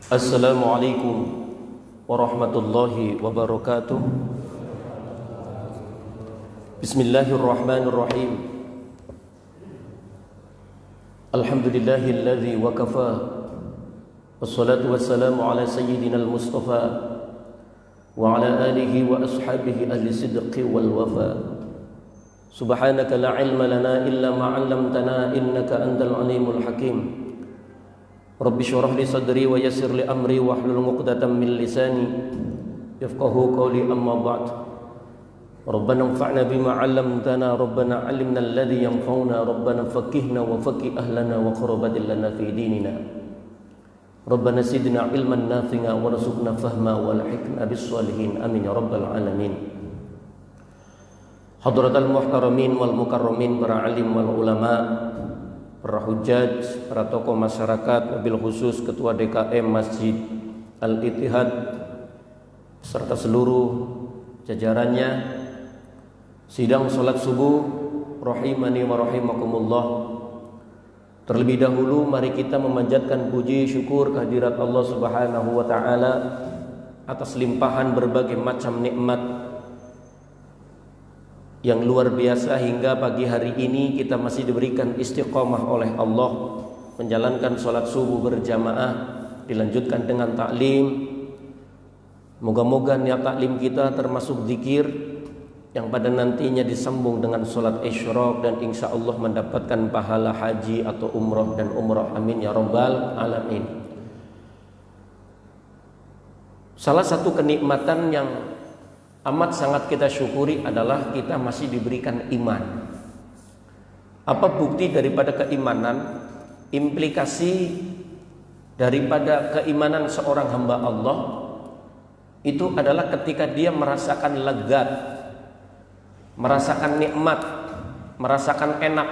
Assalamualaikum warahmatullahi wabarakatuh. Bismillahirrahmanirrahim. Alhamdulillahilladzi wa kafa. Wassalatu wassalamu ala sayyidina al-Mustafa wa ala alihi wa ashabihi ahli sidqi wal wafa. Subhanaka la ilma lana illa ma 'allamtana innaka antal alimul hakim. Rabbi syrah li sadri wa yassir li amri wahlul 'uqdatam min lisani yafqahu qawli, amma ba'd. Rabbana anfa'na bima 'allamtana, Rabbana 'allimna alladhi yanfa'una, Rabbana faqqihna wa faqqih ahlana wa qurbatil lana fi dinina. Rabbana zidna ilman nafi'a warzuqna fahma walhiqna bis sholihin, amin ya rabbal alamin. Hadratal muhtaramin wal mukarramin, para alim wal ulama, para hujjaj, para tokoh masyarakat, wabil khusus Ketua DKM Masjid Al-Ittihad serta seluruh jajarannya. Sidang salat subuh rahimani wa rahimakumullah. Terlebih dahulu mari kita memanjatkan puji syukur kehadirat Allah Subhanahu wa taala atas limpahan berbagai macam nikmat yang luar biasa hingga pagi hari ini kita masih diberikan istiqomah oleh Allah menjalankan sholat subuh berjamaah, dilanjutkan dengan taklim. Moga-moga niat taklim kita termasuk zikir yang pada nantinya disambung dengan sholat isyraq dan insya Allah mendapatkan pahala haji atau umrah dan umrah, amin ya rabbal alamin. Salah satu kenikmatan yang amat sangat kita syukuri adalah kita masih diberikan iman. Apa bukti daripada keimanan? Implikasi daripada keimanan seorang hamba Allah itu adalah ketika dia merasakan lezat, merasakan nikmat, merasakan enak,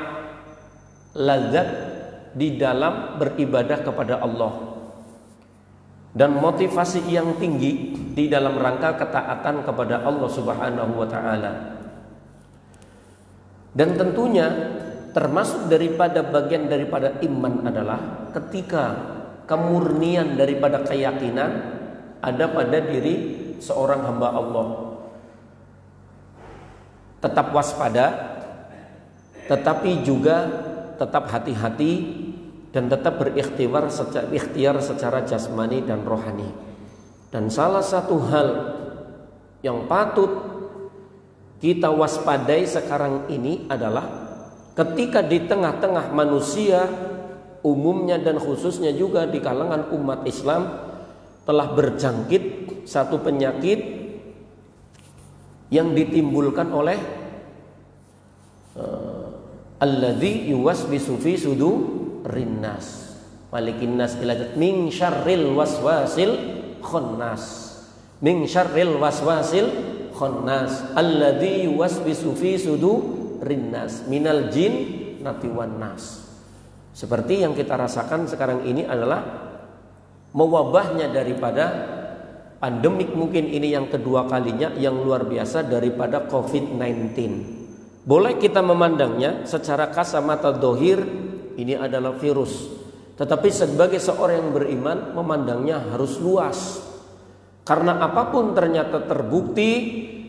lezat di dalam beribadah kepada Allah, dan motivasi yang tinggi di dalam rangka ketaatan kepada Allah Subhanahu wa taala. Dan tentunya termasuk daripada bagian daripada iman adalah ketika kemurnian daripada keyakinan ada pada diri seorang hamba Allah. Tetap waspada, tetapi juga tetap hati-hati dan tetap berikhtiar secara jasmani dan rohani. Dan salah satu hal yang patut kita waspadai sekarang ini adalah ketika di tengah-tengah manusia umumnya dan khususnya juga di kalangan umat Islam telah berjangkit satu penyakit yang ditimbulkan oleh alladzi yuwaswisu fi sudurinnas walikinnas ilajat min syarril waswasil khannas, min syarril waswasil khannas alladzi yuwaswisu fi sudurinnas minal jinnati wan nas. Seperti yang kita rasakan sekarang ini adalah mewabahnya daripada pandemik, mungkin ini yang kedua kalinya yang luar biasa daripada COVID-19. Boleh kita memandangnya secara kasamata dohir ini adalah virus, tetapi sebagai seorang yang beriman memandangnya harus luas. Karena apapun ternyata terbukti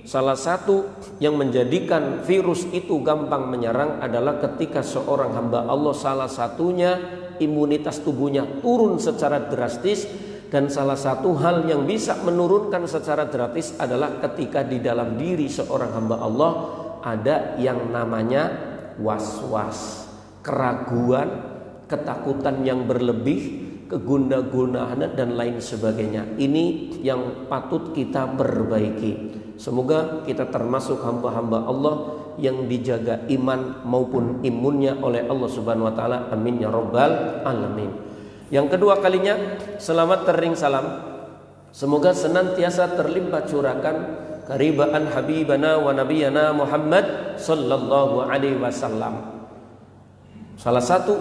salah satu yang menjadikan virus itu gampang menyerang adalah ketika seorang hamba Allah salah satunya imunitas tubuhnya turun secara drastis. Dan salah satu hal yang bisa menurunkan secara drastis adalah ketika di dalam diri seorang hamba Allah ada yang namanya was-was, keraguan, ketakutan yang berlebih, kegundah-gundahan dan lain sebagainya. Ini yang patut kita perbaiki. Semoga kita termasuk hamba-hamba Allah yang dijaga iman maupun imunnya oleh Allah Subhanahu wa taala, amin ya rabbal alamin. Yang kedua kalinya, selamat tering salam semoga senantiasa terlimpah curahkan karibaan habibana wa nabiyana Muhammad sallallahu alaihi wasallam, salah satu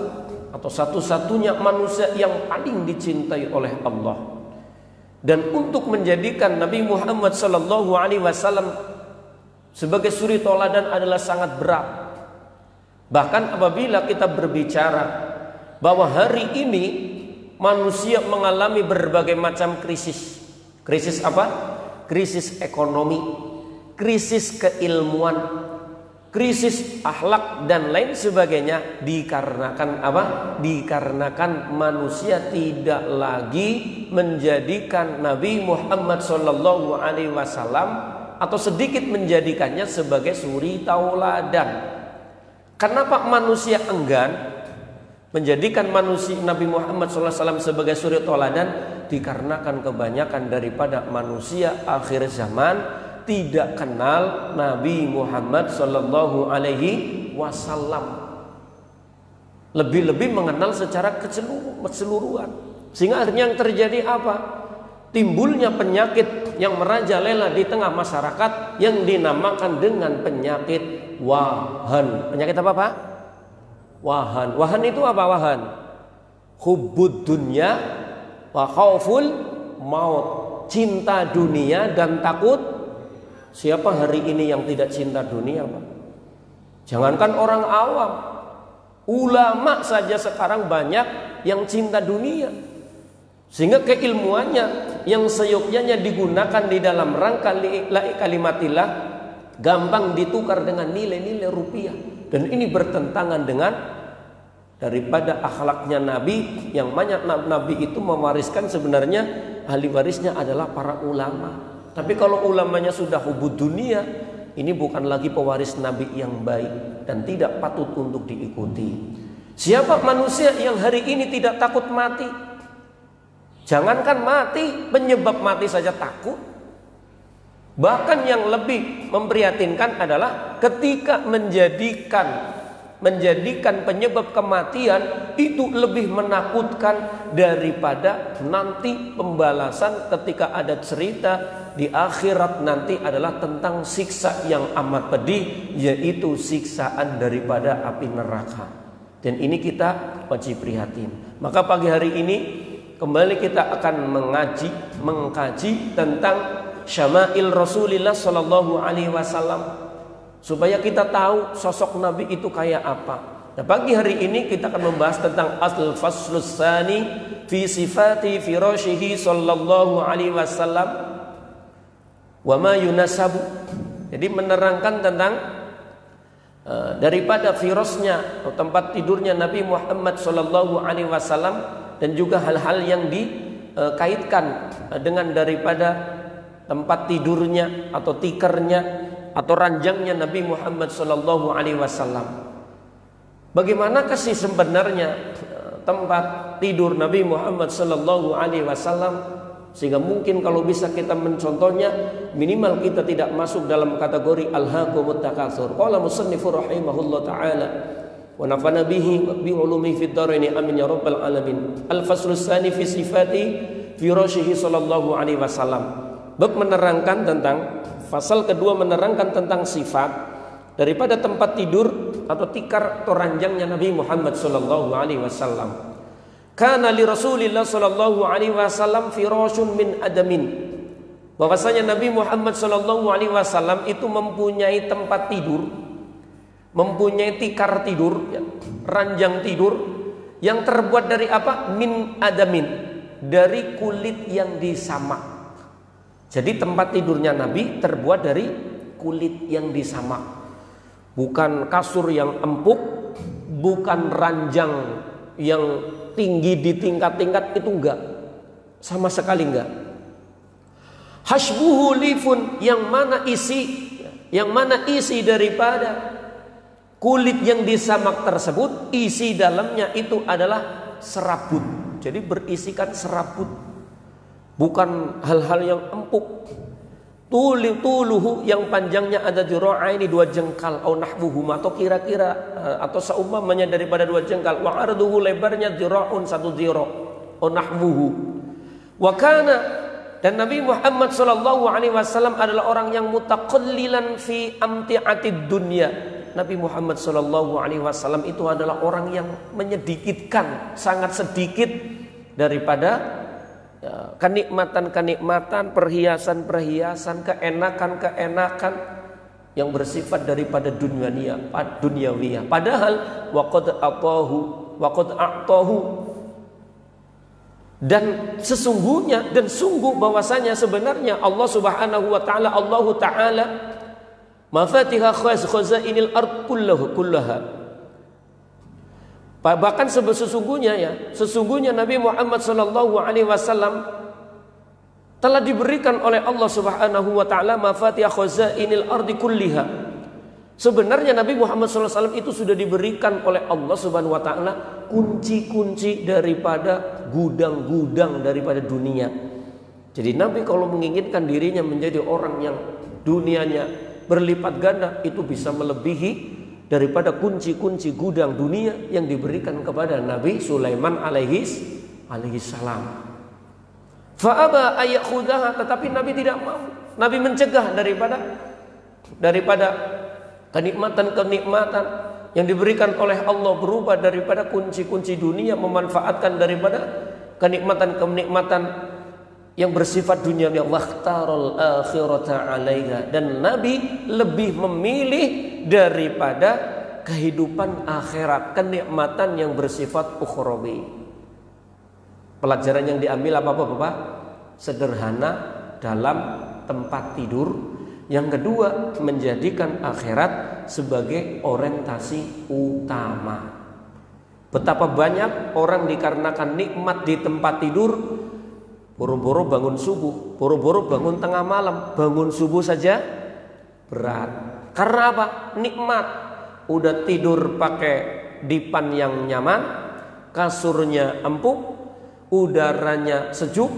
atau satu-satunya manusia yang paling dicintai oleh Allah. Dan untuk menjadikan Nabi Muhammad sallallahu alaihi wasallam sebagai suri toladan adalah sangat berat. Bahkan apabila kita berbicara bahwa hari ini manusia mengalami berbagai macam krisis. Krisis apa? Krisis ekonomi, krisis keilmuan, krisis akhlak dan lain sebagainya. Dikarenakan apa? Dikarenakan manusia tidak lagi menjadikan Nabi Muhammad SAW atau sedikit menjadikannya sebagai suri tauladan. Kenapa manusia enggan menjadikan manusia Nabi Muhammad SAW sebagai suri tauladan? Dikarenakan kebanyakan daripada manusia akhir zaman tidak kenal Nabi Muhammad Sallallahu Alaihi Wasallam, lebih-lebih mengenal secara keseluruhan, sehingga akhirnya yang terjadi apa? Timbulnya penyakit yang merajalela di tengah masyarakat yang dinamakan dengan penyakit wahan. Penyakit apa Pak? Wahan. Wahan itu apa wahan? Hubbud dunya wa khauful maut. Cinta dunia dan takut. Siapa hari ini yang tidak cinta dunia Pak? Jangankan orang awam, ulama saja sekarang banyak yang cinta dunia, sehingga keilmuannya yang seyogyanya digunakan di dalam rangka li'i kalimatillah gampang ditukar dengan nilai-nilai rupiah. Dan ini bertentangan dengan daripada akhlaknya Nabi, yang banyak Nabi itu mewariskan sebenarnya ahli warisnya adalah para ulama. Tapi kalau ulamanya sudah hubud dunia, ini bukan lagi pewaris Nabi yang baik dan tidak patut untuk diikuti. Siapa manusia yang hari ini tidak takut mati? Jangankan mati, penyebab mati saja takut. Bahkan yang lebih memprihatinkan adalah ketika menjadikan penyebab kematian itu lebih menakutkan daripada nanti pembalasan ketika ada cerita di akhirat nanti adalah tentang siksa yang amat pedih, yaitu siksaan daripada api neraka. Dan ini kita wajib prihatin. Maka pagi hari ini kembali kita akan mengkaji tentang syama'il Rasulillah Sallallahu Alaihi Wasallam, supaya kita tahu sosok Nabi itu kayak apa. Nah, pagi hari ini kita akan membahas tentang al-faslus tsani fi sifati firashihi Sallallahu Alaihi Wasallam wa ma yunasabu. Jadi menerangkan tentang daripada firasnya atau tempat tidurnya Nabi Muhammad Sallallahu Alaihi Wasallam, dan juga hal-hal yang dikaitkan dengan daripada tempat tidurnya atau tikernya atau ranjangnya Nabi Muhammad Sallallahu Alaihi Wasallam. Bagaimanakah sih sebenarnya tempat tidur Nabi Muhammad Sallallahu Alaihi Wasallam, sehingga mungkin kalau bisa kita mencontohnya, minimal kita tidak masuk dalam kategori alhaqumut takatsur. Qala musannifu rahimahullah taala wa nafa'ana bihi bi ulumi fid dharain amin ya rabbal alamin. Al-faslus tsani fi sifati firashihi sallallahu alaihi wasallam. Bab menerangkan tentang, pasal kedua menerangkan tentang sifat daripada tempat tidur atau tikar atau ranjangnya Nabi Muhammad sallallahu alaihi wasallam. Kana li Rasulillah sallallahu alaihi wasallam firashun min adamin. Bahwasanya Nabi Muhammad sallallahu alaihi wasallam itu mempunyai tempat tidur, mempunyai tikar tidur, ya, ranjang tidur yang terbuat dari apa? Min adamin, dari kulit yang disamak. Jadi tempat tidurnya Nabi terbuat dari kulit yang disamak. Bukan kasur yang empuk, bukan ranjang yang tinggi di tingkat-tingkat, itu enggak. Sama sekali enggak. Hashbuhu lifun, yang mana isi daripada kulit yang disamak tersebut, isi dalamnya itu adalah serabut. Jadi berisikan serabut, bukan hal-hal yang empuk. Tuluhu, yang panjangnya ada dira'aini, 2 jengkal, au nahwuhum, atau kira-kira atau seumpamanya daripada 2 jengkal. Wa arduhu, lebarnya dira'un, 1 dira', au nahwuhu. Wa kana, dan Nabi Muhammad sallallahu alaihi wasallam adalah orang yang mutaqallilan fi amti'atid dunya. Nabi Muhammad sallallahu alaihi wasallam itu adalah orang yang menyedikitkan, sangat sedikit daripada kenikmatan-kenikmatan, perhiasan-perhiasan, keenakan-keenakan yang bersifat daripada duniawiyah. Padahal waqad a'tahu Dan sesungguhnya dan sungguh bahwasanya sebenarnya Allah Subhanahu wa taala, Allah taala mafatihah khazainil ard kullaha. Bahkan sesungguhnya Nabi Muhammad sallallahu alaihi wasallam telah diberikan oleh Allah Subhanahu wa taala mafatihah khazainil ardi kulliha. Sebenarnya Nabi Muhammad SAW itu sudah diberikan oleh Allah Subhanahu wa taala kunci-kunci daripada gudang-gudang daripada dunia. Jadi Nabi kalau menginginkan dirinya menjadi orang yang dunianya berlipat ganda, itu bisa melebihi daripada kunci-kunci gudang dunia yang diberikan kepada Nabi Sulaiman alaihi salam. Fa'aba ayakhudhaha, tetapi Nabi tidak mau. Nabi mencegah daripada kenikmatan-kenikmatan yang diberikan oleh Allah berupa daripada kunci-kunci dunia, memanfaatkan daripada kenikmatan-kenikmatan yang bersifat duniawi. Waqtarul akhirata 'alaiha, dan Nabi lebih memilih daripada kehidupan akhirat, kenikmatan yang bersifat ukhrawi. Pelajaran yang diambil apa Bapak? Sederhana dalam tempat tidur. Yang kedua, menjadikan akhirat sebagai orientasi utama. Betapa banyak orang dikarenakan nikmat di tempat tidur, boro-boro bangun subuh, boro-boro bangun tengah malam, bangun subuh saja berat. Karena apa? Nikmat. Udah tidur pakai dipan yang nyaman, kasurnya empuk, udaranya sejuk,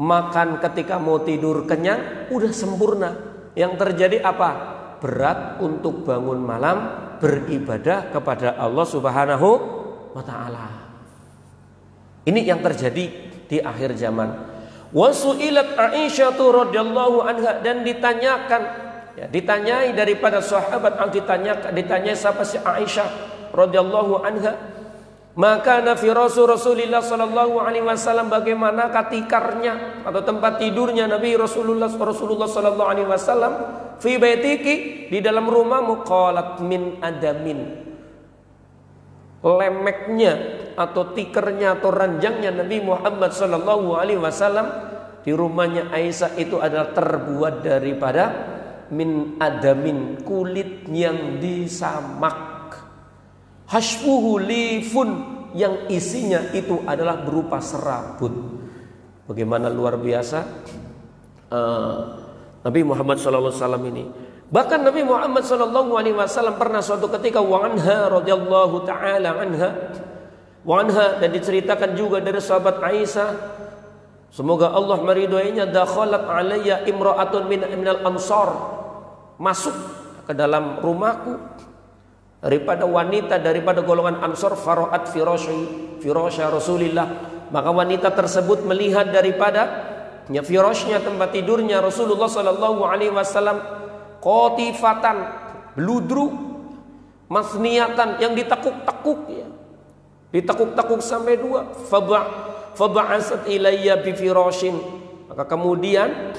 makan ketika mau tidur kenyang, udah sempurna. Yang terjadi apa? Berat untuk bangun malam beribadah kepada Allah Subhanahu wa taala. Ini yang terjadi di akhir zaman. Wasu'ilat Aisyah radhiyallahu anha, dan ditanyai daripada sahabat, ditanyai siapa si Aisyah radhiyallahu anha, maka nafi Rasulullah sallallahu alaihi wasallam, bagaimana tikarnya atau tempat tidurnya Nabi Rasulullah sallallahu alaihi wasallam fi baitiki, di dalam rumahmu. Qalat min adamin, lemeknya atau tikernya atau ranjangnya Nabi Muhammad sallallahu alaihi wasallam di rumahnya Aisyah itu adalah terbuat daripada min adamin, kulit yang disamak. Hashfuhu lifun, yang isinya itu adalah berupa serabut. Bagaimana luar biasa Nabi Muhammad SAW ini. Bahkan Nabi Muhammad SAW pernah suatu ketika wa anha radhiyallahu taala anha, dan diceritakan juga dari sahabat Aisyah, semoga Allah meridhoinya, dakhalat alayya imra'atun minal ansar, masuk ke dalam rumahku daripada wanita daripada golongan Ansor, faraat firasya Rasulillah, maka wanita tersebut melihat daripada firasnya, tempat tidurnya Rasulullah sallallahu alaihi wasallam, qatifatan, bludru, masniatan, yang ditekuk-tekuk ya. Ditekuk-tekuk sampai dua. Faba'asat ilayya bi firashin, maka kemudian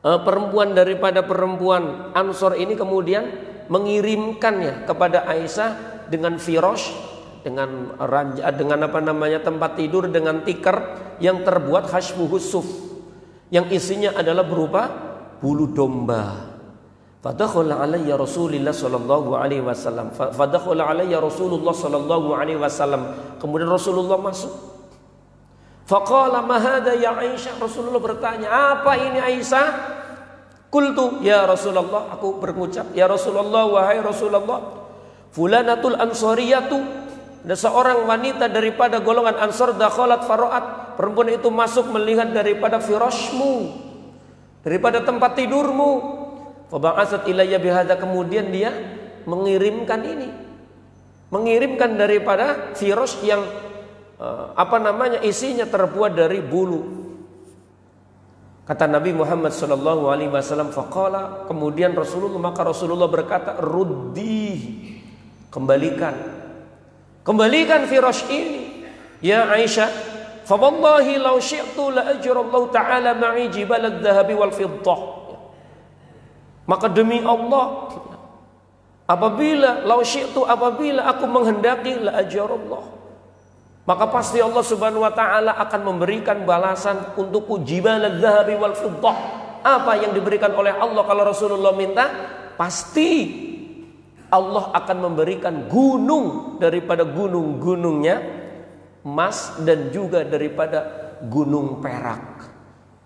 perempuan daripada perempuan Ansor ini kemudian mengirimkannya kepada Aisyah dengan firash, dengan tempat tidur dengan tikar yang terbuat hashmuhus suf, yang isinya adalah berupa bulu domba. Fadakhala alayya Rasulullah sallallahu alaihi wasallam, kemudian Rasulullah masuk. Faqala ma hadha ya Aisyah, Rasulullah bertanya, apa ini Aisyah? Qultu ya Rasulullah, aku berucap, ya Rasulullah, wahai Rasulullah, fulanatul ansariyatu, ada seorang wanita daripada golongan Ansar, dakhalat faraat, perempuan itu masuk melihat daripada firashmu, daripada tempat tidurmu. Faba'asat ilayya bihadza, kemudian dia mengirimkan mengirimkan daripada firash yang isinya terbuat dari bulu. Kata Nabi Muhammad sallallahu alaihi wasallam, faqala, kemudian maka Rasulullah berkata, ruddi, kembalikan firash ini ya Aisyah. Fa wallahi law syi'tu la ajrallahu ta'ala ma'i jibal adh-dhahabi wal fiddah. Maka demi Allah, apabila aku menghendaki, la ajrallah, maka pasti Allah Subhanahu wa taala akan memberikan balasan untukku jibalal dzahabi wal fiddah. Apa yang diberikan oleh Allah kalau Rasulullah minta? Pasti Allah akan memberikan gunung daripada gunung-gunungnya emas dan juga daripada gunung perak.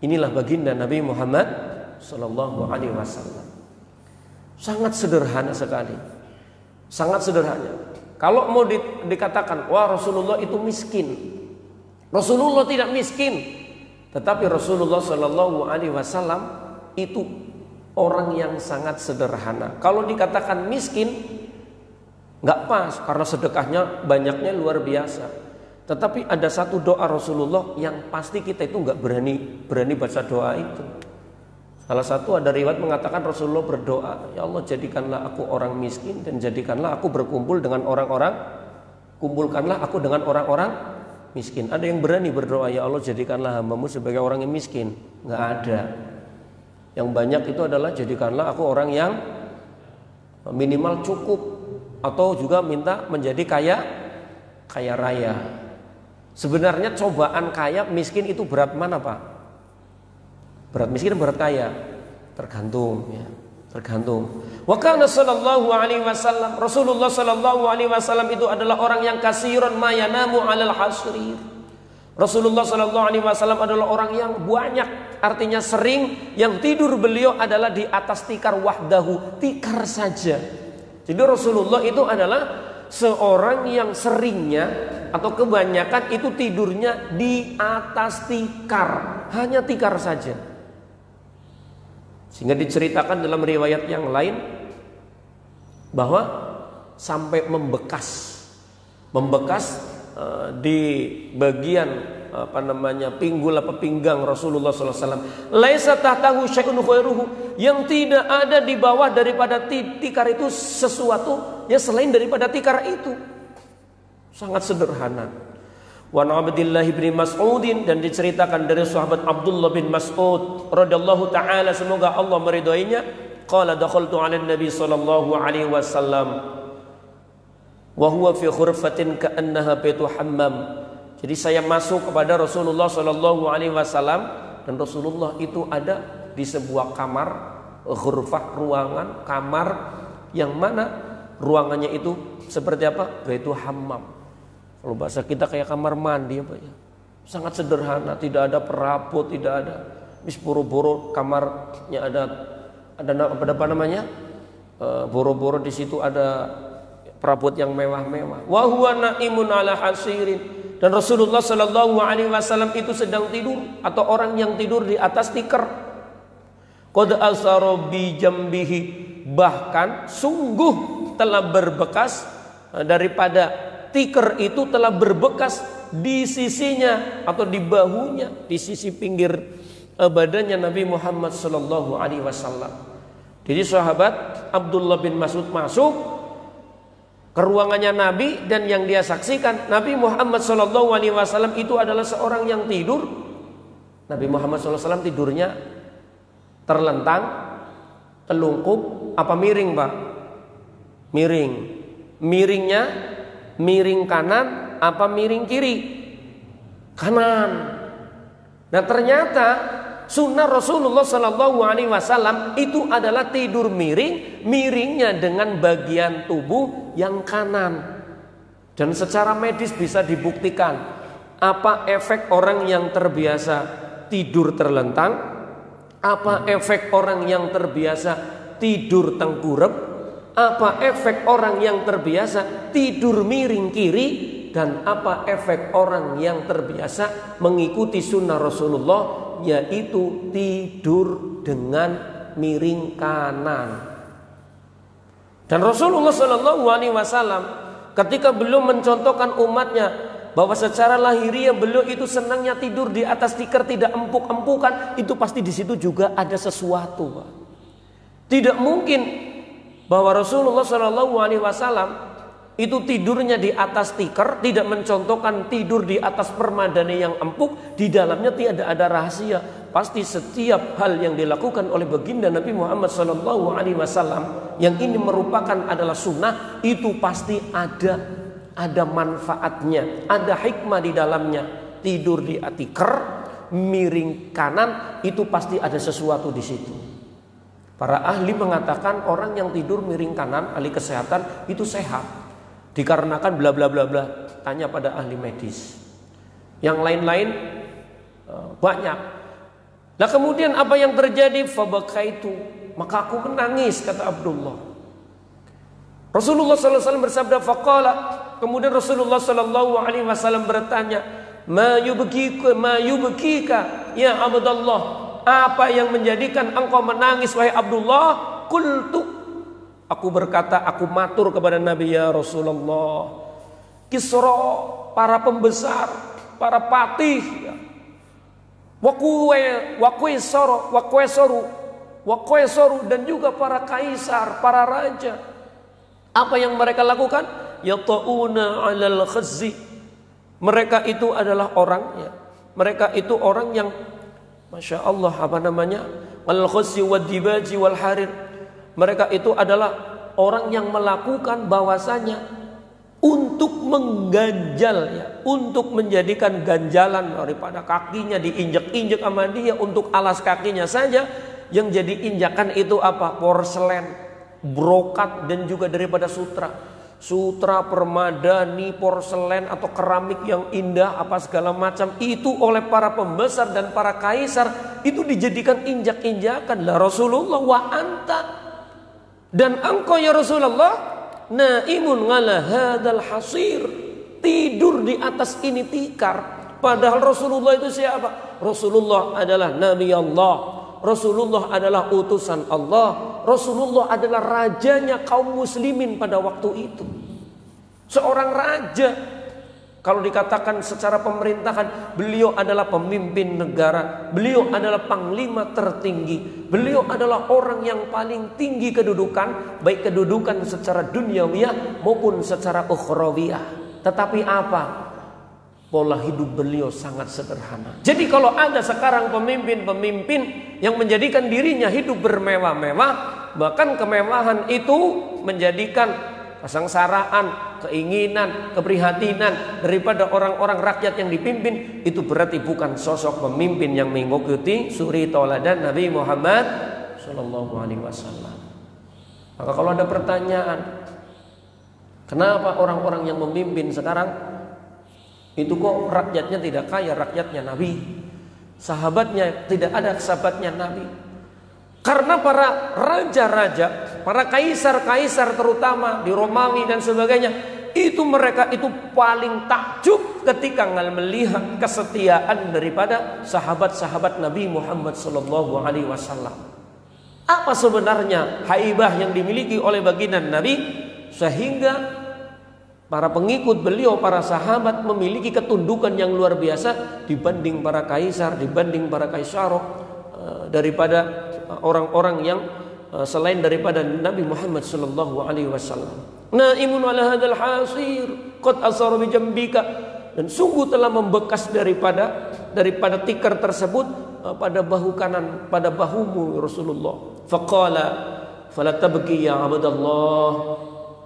Inilah baginda Nabi Muhammad sallallahu alaihi wasallam. Sangat sederhana sekali. Sangat sederhana. Kalau mau dikatakan, wah Rasulullah itu miskin. Rasulullah tidak miskin. Tetapi Rasulullah sallallahu alaihi wasallam itu orang yang sangat sederhana. Kalau dikatakan miskin, nggak pas karena sedekahnya banyaknya luar biasa. Tetapi ada satu doa Rasulullah yang pasti kita itu nggak berani baca doa itu. Salah satu ada riwayat mengatakan Rasulullah berdoa, ya Allah jadikanlah aku orang miskin dan jadikanlah aku berkumpul dengan orang-orang, kumpulkanlah aku dengan orang-orang miskin. Ada yang berani berdoa, ya Allah jadikanlah hambamu sebagai orang yang miskin? Nggak ada. Yang banyak itu adalah jadikanlah aku orang yang minimal cukup, atau juga minta menjadi kaya raya. Sebenarnya cobaan kaya miskin itu berat mana Pak? Berat miskin berat kaya? Tergantung ya. Tergantung. Wa kana sallallahu alaihi wasallam, Rasulullah sallallahu alaihi wasallam itu adalah orang yang kasiran ma yanamu 'alal hasrir. Rasulullah sallallahu alaihi wasallam adalah orang yang banyak, artinya sering, yang tidur beliau adalah di atas tikar wahdahu, tikar saja. Jadi Rasulullah itu adalah seorang yang seringnya atau kebanyakan itu tidurnya di atas tikar, hanya tikar saja. Sehingga diceritakan dalam riwayat yang lain bahwa sampai membekas di bagian pinggul pinggang Rasulullah sallallahu alaihi wasallam. Laisa tahtahu syai'un khairuhu, yang tidak ada di bawah daripada tikar itu sesuatu ya selain daripada tikar itu. Sangat sederhana. Wa Abdullah bin Mas'udin, dan diceritakan dari sahabat Abdullah bin Mas'ud radhiyallahu taala, semoga Allah meridhoinya, qala dakhaltu 'ala Nabi sallallahu alaihi wasallam wa huwa fi khurfatin ka'annaha baitu hammam. Jadi saya masuk kepada Rasulullah sallallahu alaihi wasallam dan Rasulullah itu ada di sebuah kamar, ghurfah, ruangan, kamar yang mana ruangannya itu seperti apa? Baitu hammam. Kalau bahasa kita kayak kamar mandi apa ya? Sangat sederhana, tidak ada perabot, tidak ada. Bis boro-boro kamarnya ada apa namanya? Boro-boro di situ ada perabot yang mewah-mewah. Wa huwa naimun ala hasirin, dan Rasulullah sallallahu alaihi wasallam itu sedang tidur atau orang yang tidur di atas tikar. Qad asara bi jambihi, bahkan sungguh telah berbekas daripada tikar itu telah berbekas di sisinya atau di bahunya, di sisi pinggir badannya Nabi Muhammad sallallahu alaihi wasallam. Jadi sahabat Abdullah bin Mas'ud masuk ke ruangannya Nabi, dan yang dia saksikan Nabi Muhammad sallallahu alaihi wasallam itu adalah seorang yang tidur. Nabi Muhammad sallallahu alaihi wasallam tidurnya terlentang, telungkup, apa miring Pak? Miring. Miringnya miring kanan apa miring kiri? Kanan. Nah ternyata sunnah Rasulullah sallallahu alaihi wasallam itu adalah tidur miring, miringnya dengan bagian tubuh yang kanan. Dan secara medis bisa dibuktikan apa efek orang yang terbiasa tidur terlentang, apa efek orang yang terbiasa tidur tengkurap, apa efek orang yang terbiasa tidur miring kiri, dan apa efek orang yang terbiasa mengikuti sunnah Rasulullah, yaitu tidur dengan miring kanan. Dan Rasulullah Shallallahu Alaihi Wasallam ketika belum mencontohkan umatnya bahwa secara lahiriah beliau itu senangnya tidur di atas tikar, tidak empuk-empukan, itu pasti di situ juga ada sesuatu, Pak. Tidak mungkin bahwa Rasulullah Shallallahu Alaihi Wasallam itu tidurnya di atas tikar, tidak mencontohkan tidur di atas permadani yang empuk, di dalamnya tidak ada rahasia. Pasti setiap hal yang dilakukan oleh baginda Nabi Muhammad Shallallahu Alaihi Wasallam yang ini merupakan adalah sunnah, itu pasti ada ada manfaatnya, ada hikmah di dalamnya. Tidur di tikar, miring kanan, itu pasti ada sesuatu di situ. Para ahli mengatakan orang yang tidur miring kanan, ahli kesehatan itu sehat. Dikarenakan bla bla bla bla. Tanya pada ahli medis. Yang lain-lain banyak. Nah kemudian apa yang terjadi? Fabakaitu, maka aku menangis, kata Abdullah. Rasulullah SAW bersabda, faqala, kemudian Rasulullah SAW bertanya, ma yubkika ya Abdullah, apa yang menjadikan engkau menangis wahai Abdullah? Qultu, aku berkata, aku matur kepada Nabi, ya Rasulullah, Kisra, para pembesar, para patih, Wakwesoru, dan juga para kaisar, para raja, apa yang mereka lakukan? Yata'una 'alal khazzi. Mereka itu adalah orang, ya, mereka itu orang yang Masya Allah, apa namanya, al-khazzi wad dibaji wal harir. Mereka itu adalah orang yang melakukan bahwasanya untuk mengganjal, ya, untuk menjadikan ganjalan daripada kakinya diinjak-injak sama dia, untuk alas kakinya saja yang jadi injakan itu apa? Porselen, brokat, dan juga daripada sutra permadani, porselen atau keramik yang indah, apa segala macam itu oleh para pembesar dan para kaisar itu dijadikan injak-injakan. Lah Rasulullah, wa anta, dan engkau ya Rasulullah, naimun ngala hadal hasir, tidur di atas ini tikar. Padahal Rasulullah itu siapa? Rasulullah adalah Nabi Allah, Rasulullah adalah utusan Allah, Rasulullah adalah rajanya kaum muslimin pada waktu itu. Seorang raja, kalau dikatakan secara pemerintahan, beliau adalah pemimpin negara, beliau adalah panglima tertinggi, beliau adalah orang yang paling tinggi kedudukan, baik kedudukan secara duniawiyah maupun secara ukhrawiyah. Tetapi apa? Pola hidup beliau sangat sederhana. Jadi kalau ada sekarang pemimpin-pemimpin yang menjadikan dirinya hidup bermewah-mewah, bahkan kemewahan itu menjadikan kesengsaraan, keinginan, keprihatinan daripada orang-orang rakyat yang dipimpin, itu berarti bukan sosok pemimpin yang mengikuti suri tauladan Nabi Muhammad Sallallahu Alaihi Wasallam. Maka kalau ada pertanyaan, kenapa orang-orang yang memimpin sekarang itu kok rakyatnya tidak kaya, rakyatnya Nabi, sahabatnya tidak ada sahabatnya Nabi? Karena para raja-raja, para kaisar-kaisar terutama di Romawi dan sebagainya, itu mereka itu paling takjub ketika melihat kesetiaan daripada sahabat-sahabat Nabi Muhammad Sallallahu Alaihi Wasallam. Apa sebenarnya haibah yang dimiliki oleh baginda Nabi sehingga para pengikut beliau, para sahabat memiliki ketundukan yang luar biasa dibanding para kaisar, dibanding para kaisarok, daripada orang-orang yang selain daripada Nabi Muhammad sallallahu alaihi wasallam. Naimun ala hadzal hasir qad asara bi jambika, dan sungguh telah membekas daripada tikar tersebut pada bahu kanan, pada bahumu Rasulullah. Faqala fala tabki ya Abdullah.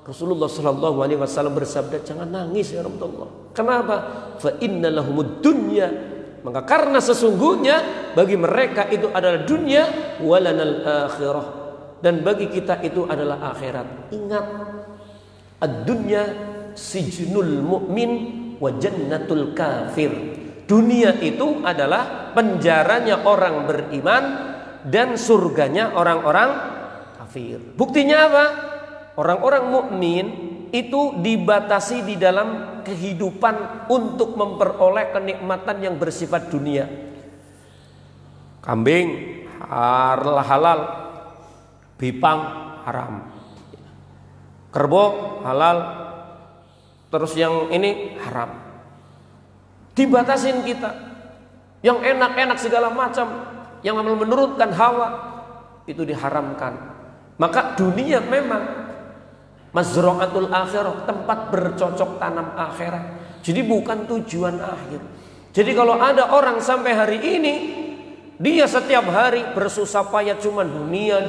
Rasulullah sallallahu alaihi wasallam bersabda, jangan nangis ya Rasulullah. Kenapa? Fa inna lahumud dunya, maka karena sesungguhnya bagi mereka itu adalah dunia, walanal akhirah, dan bagi kita itu adalah akhirat. Ingat, ad-dunya sijnul mu'min wa jannatul kafir. Dunia itu adalah penjaranya orang beriman dan surganya orang-orang kafir. Buktinya apa? Orang-orang mukmin itu dibatasi di dalam kehidupan untuk memperoleh kenikmatan yang bersifat dunia. Kambing halal, bipang haram, kerbau halal, terus yang ini haram. Dibatasin kita. Yang enak-enak segala macam, yang menurunkan hawa, itu diharamkan. Maka dunia memang mazra'atul akhirah, tempat bercocok tanam akhirat. Jadi bukan tujuan akhir. Jadi kalau ada orang sampai hari ini dia setiap hari bersusah payah cuma dunia,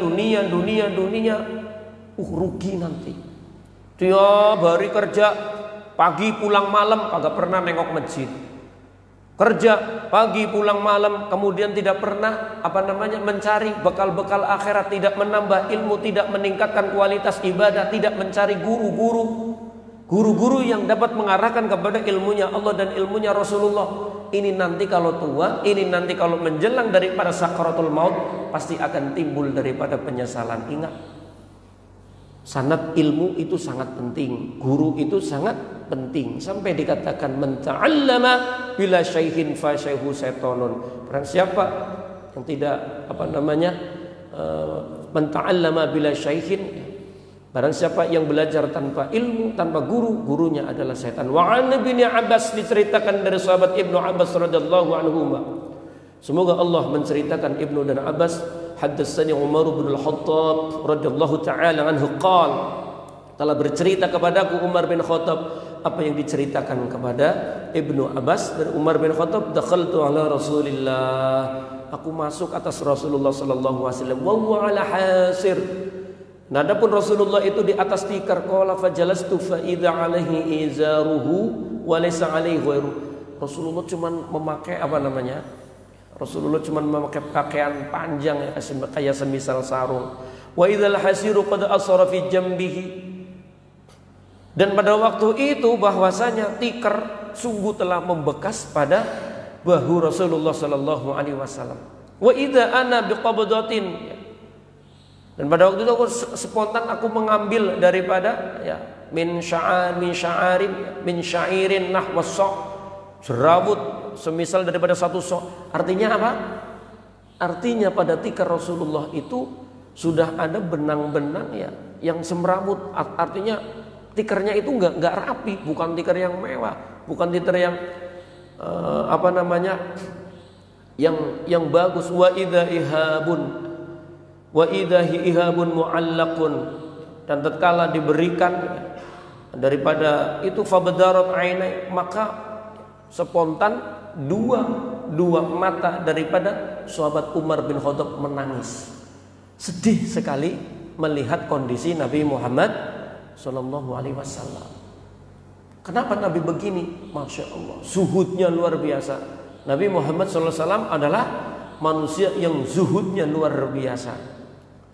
rugi nanti. Tiap hari kerja pagi pulang malam kagak pernah nengok masjid. Kerja pagi pulang malam, kemudian tidak pernah mencari bekal-bekal akhirat, tidak menambah ilmu, tidak meningkatkan kualitas ibadah, tidak mencari guru-guru yang dapat mengarahkan kepada ilmunya Allah dan ilmunya Rasulullah. Ini nanti kalau tua, ini nanti kalau menjelang daripada sakaratul maut, pasti akan timbul daripada penyesalan. Ingat, sanad ilmu itu sangat penting, guru itu sangat penting. Sampai dikatakan man ta'allama bila syaihin fa syaihu setonun. Barang siapa yang tidak man ta'allama bila syaihin, barang siapa yang belajar tanpa ilmu, tanpa guru, gurunya adalah setan. Wa an Ibnu Abbas, diceritakan dari sahabat Ibnu Abbas radhiyallahu anhuma. Semoga Allah menceritakan Ibnu dan Abbas, haddatsani Umar bin Al-Khattab radhiyallahu taala anhu qala, telah bercerita kepadaku Umar bin Khattab apa yang diceritakan kepada Ibnu Abbas dari Umar bin Khattab. Dakhaltu ala Rasulillah, aku masuk atas Rasulullah sallallahu alaihi wasallam, wa huwa ala hasir. Nah, adapun Rasulullah itu di atas tikar. Qala fajalastu fa idza alaihi izaruhu wa laysa alaihi ghairu. Rasulullah cuman memakai Rasulullah cuman memakai pakaian panjang ya, kayak semisal sarung. Wa idzal hasiru qad asara fi jambihi. Dan pada waktu itu bahwasanya tikar sungguh telah membekas pada bahu Rasulullah sallallahu alaihi wasallam. Wa idza ana biqabdatin. Dan pada waktu itu aku spontan aku mengambil daripada min syairin nahwa sok, serabut semisal daripada satu sok. Artinya apa? Artinya pada tikar Rasulullah itu sudah ada benang-benang yang semrawut. Artinya tikernya itu nggak rapi, bukan tikar yang mewah, bukan tikar yang yang bagus. Wa idza ihabun mu'allaqun, dan tatkala diberikan daripada itu fabadarat ainai, maka spontan dua mata daripada sahabat Umar bin Khattab menangis. Sedih sekali melihat kondisi Nabi Muhammad sallallahu alaihi wasallam. Kenapa Nabi begini? Masya Allah, zuhudnya luar biasa. Nabi Muhammad sallallahu alaihi wasallam adalah manusia yang zuhudnya luar biasa.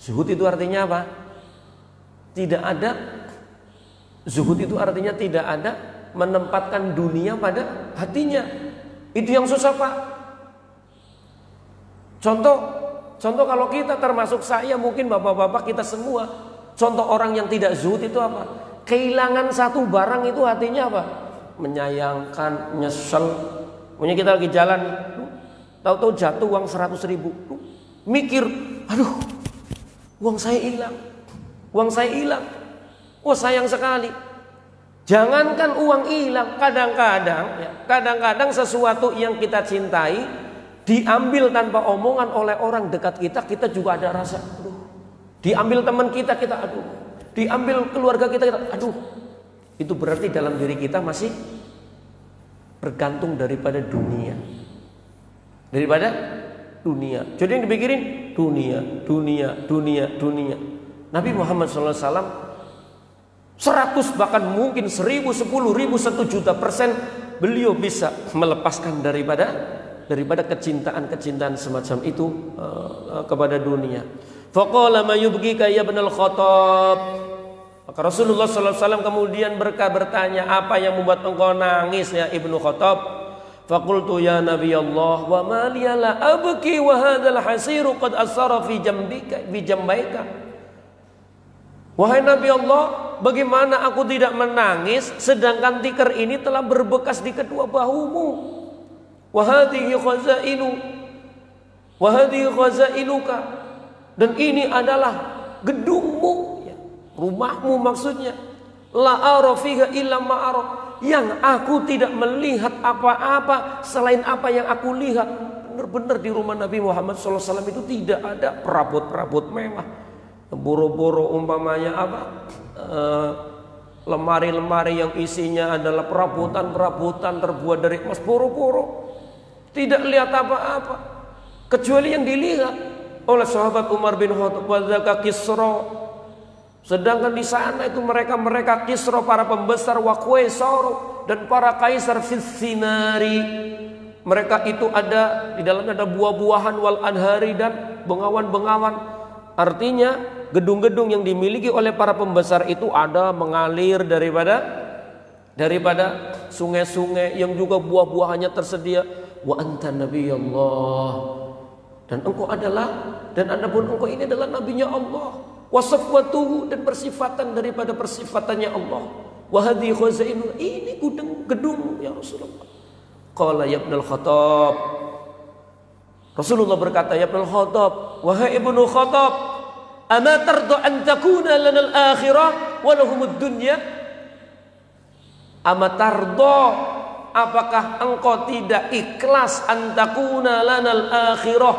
Zuhud itu artinya apa? Tidak ada. Zuhud itu artinya tidak ada menempatkan dunia pada hatinya. Itu yang susah, Pak. Contoh kalau kita, termasuk saya, mungkin bapak-bapak kita semua, contoh orang yang tidak zuhud itu apa? Kehilangan satu barang itu hatinya apa? Menyayangkan, nyesel. Punya kita lagi jalan, tahu-tahu jatuh uang 100.000. Mikir, aduh, uang saya hilang. Oh, sayang sekali. Jangankan uang hilang, kadang-kadang sesuatu yang kita cintai diambil tanpa omongan oleh orang dekat kita, kita juga ada rasa, aduh. Diambil teman kita, aduh. Diambil keluarga kita, aduh. Itu berarti dalam diri kita masih bergantung daripada dunia. Jadi yang dipikirin dunia. Nabi Muhammad SAW 100 bahkan mungkin 1000, 10.000, 1 juta % beliau bisa melepaskan daripada kecintaan semacam itu kepada dunia. Faqala ma yubghika ya ibnal Khattab. Maka Rasulullah SAW kemudian bertanya, apa yang membuat engkau nangis ya Ibnu Khattab? Faqultu ya Nabi Allah, wa ma liya la abki wa hadzal hasiru qad asara fi jambaika. Wahai Nabi Allah, bagaimana aku tidak menangis sedangkan tikar ini telah berbekas di kedua bahumu. Wa hadhihi khazainuka, dan ini adalah gedungmu, rumahmu maksudnya. La ara fiha illa ma ara, yang aku tidak melihat apa-apa selain apa yang aku lihat. Benar-benar di rumah Nabi Muhammad SAW itu tidak ada perabot-perabot mewah. Boro-boro umpamanya lemari-lemari yang isinya adalah perabotan-perabotan terbuat dari emas, boro-boro. Tidak lihat apa-apa kecuali yang dilihat oleh sahabat Umar bin Khattab, wa dzaka Kisra. Sedangkan di sana itu mereka Kisra, para pembesar, wa Qaisar, dan para kaisar Fissinari. Mereka itu ada di dalamnya ada buah-buahan, wal anhari, dan bengawan-bengawan. Artinya gedung-gedung yang dimiliki oleh para pembesar itu ada mengalir daripada sungai-sungai yang juga buah-buahannya tersedia. Wa anta nabiyallah, dan engkau adalah, dan adapun engkau ini adalah nabinya Allah. Wa safwatuhu, dan persifatan daripada persifatannya Allah. Wa hadhi khazainu, ini gedung ya Rasulullah. Qala ya ibnul Khattab, Rasulullah berkata, ya ibnul Khattab, wahai ibnu Khattab, ama tarda an takuna lana al-akhirah wa lahumud dunya? Ama tarda, apakah engkau tidak ikhlas an takuna lana al-akhirah,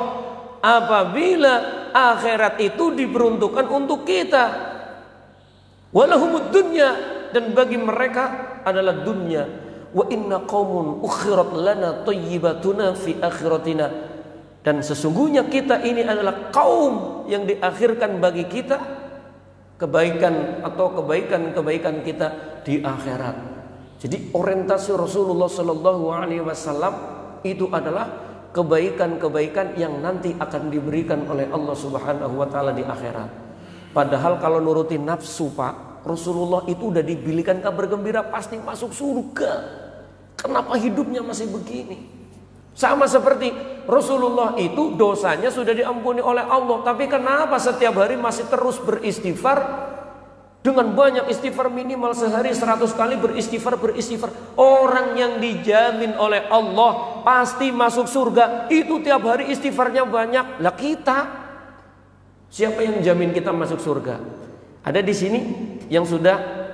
apabila akhirat itu diperuntukkan untuk kita, walahumud dunya, dan bagi mereka adalah dunia. Wa inna qaumun ukhirat lana thayyibatuna fi akhiratina, dan sesungguhnya kita ini adalah kaum yang diakhirkan bagi kita kebaikan atau kebaikan kita di akhirat. Jadi orientasi Rasulullah Sallallahu Alaihi Wasallam itu adalah kebaikan-kebaikan yang nanti akan diberikan oleh Allah Subhanahu Wa Taala di akhirat. Padahal kalau nurutin nafsu, Pak, Rasulullah itu udah dibilikan kabar gembira pasti masuk surga. Kenapa hidupnya masih begini? Sama seperti Rasulullah itu dosanya sudah diampuni oleh Allah, tapi kenapa setiap hari masih terus beristighfar? Dengan banyak istighfar, minimal sehari 100 kali beristighfar. Orang yang dijamin oleh Allah pasti masuk surga, itu tiap hari istighfarnya banyak. Lah kita, siapa yang jamin kita masuk surga? Ada di sini yang sudah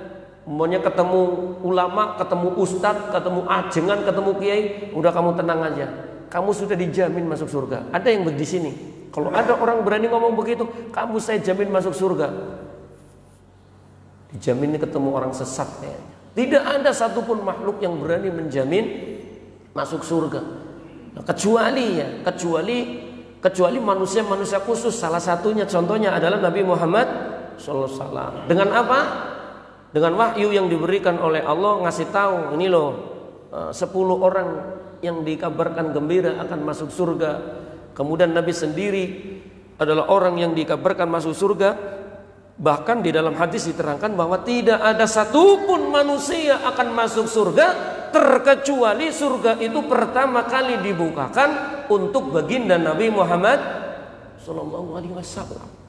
maunya ketemu ulama, ketemu ustadz, ketemu ajengan, ketemu kiai, udah kamu tenang aja, kamu sudah dijamin masuk surga. Ada yang di sini, kalau ada orang berani ngomong begitu, kamu saya jamin masuk surga, dijamin ketemu orang sesat kayaknya. Tidak ada satupun makhluk yang berani menjamin masuk surga. Nah, kecuali manusia khusus. Salah satunya contohnya adalah Nabi Muhammad SAW. Dengan apa? Dengan wahyu yang diberikan oleh Allah, ngasih tahu ini loh, 10 orang yang dikabarkan gembira akan masuk surga. Kemudian Nabi sendiri adalah orang yang dikabarkan masuk surga. Bahkan di dalam hadis diterangkan bahwa tidak ada satupun manusia akan masuk surga terkecuali surga itu pertama kali dibukakan untuk baginda Nabi Muhammad Sallallahu Alaihi Wasallam.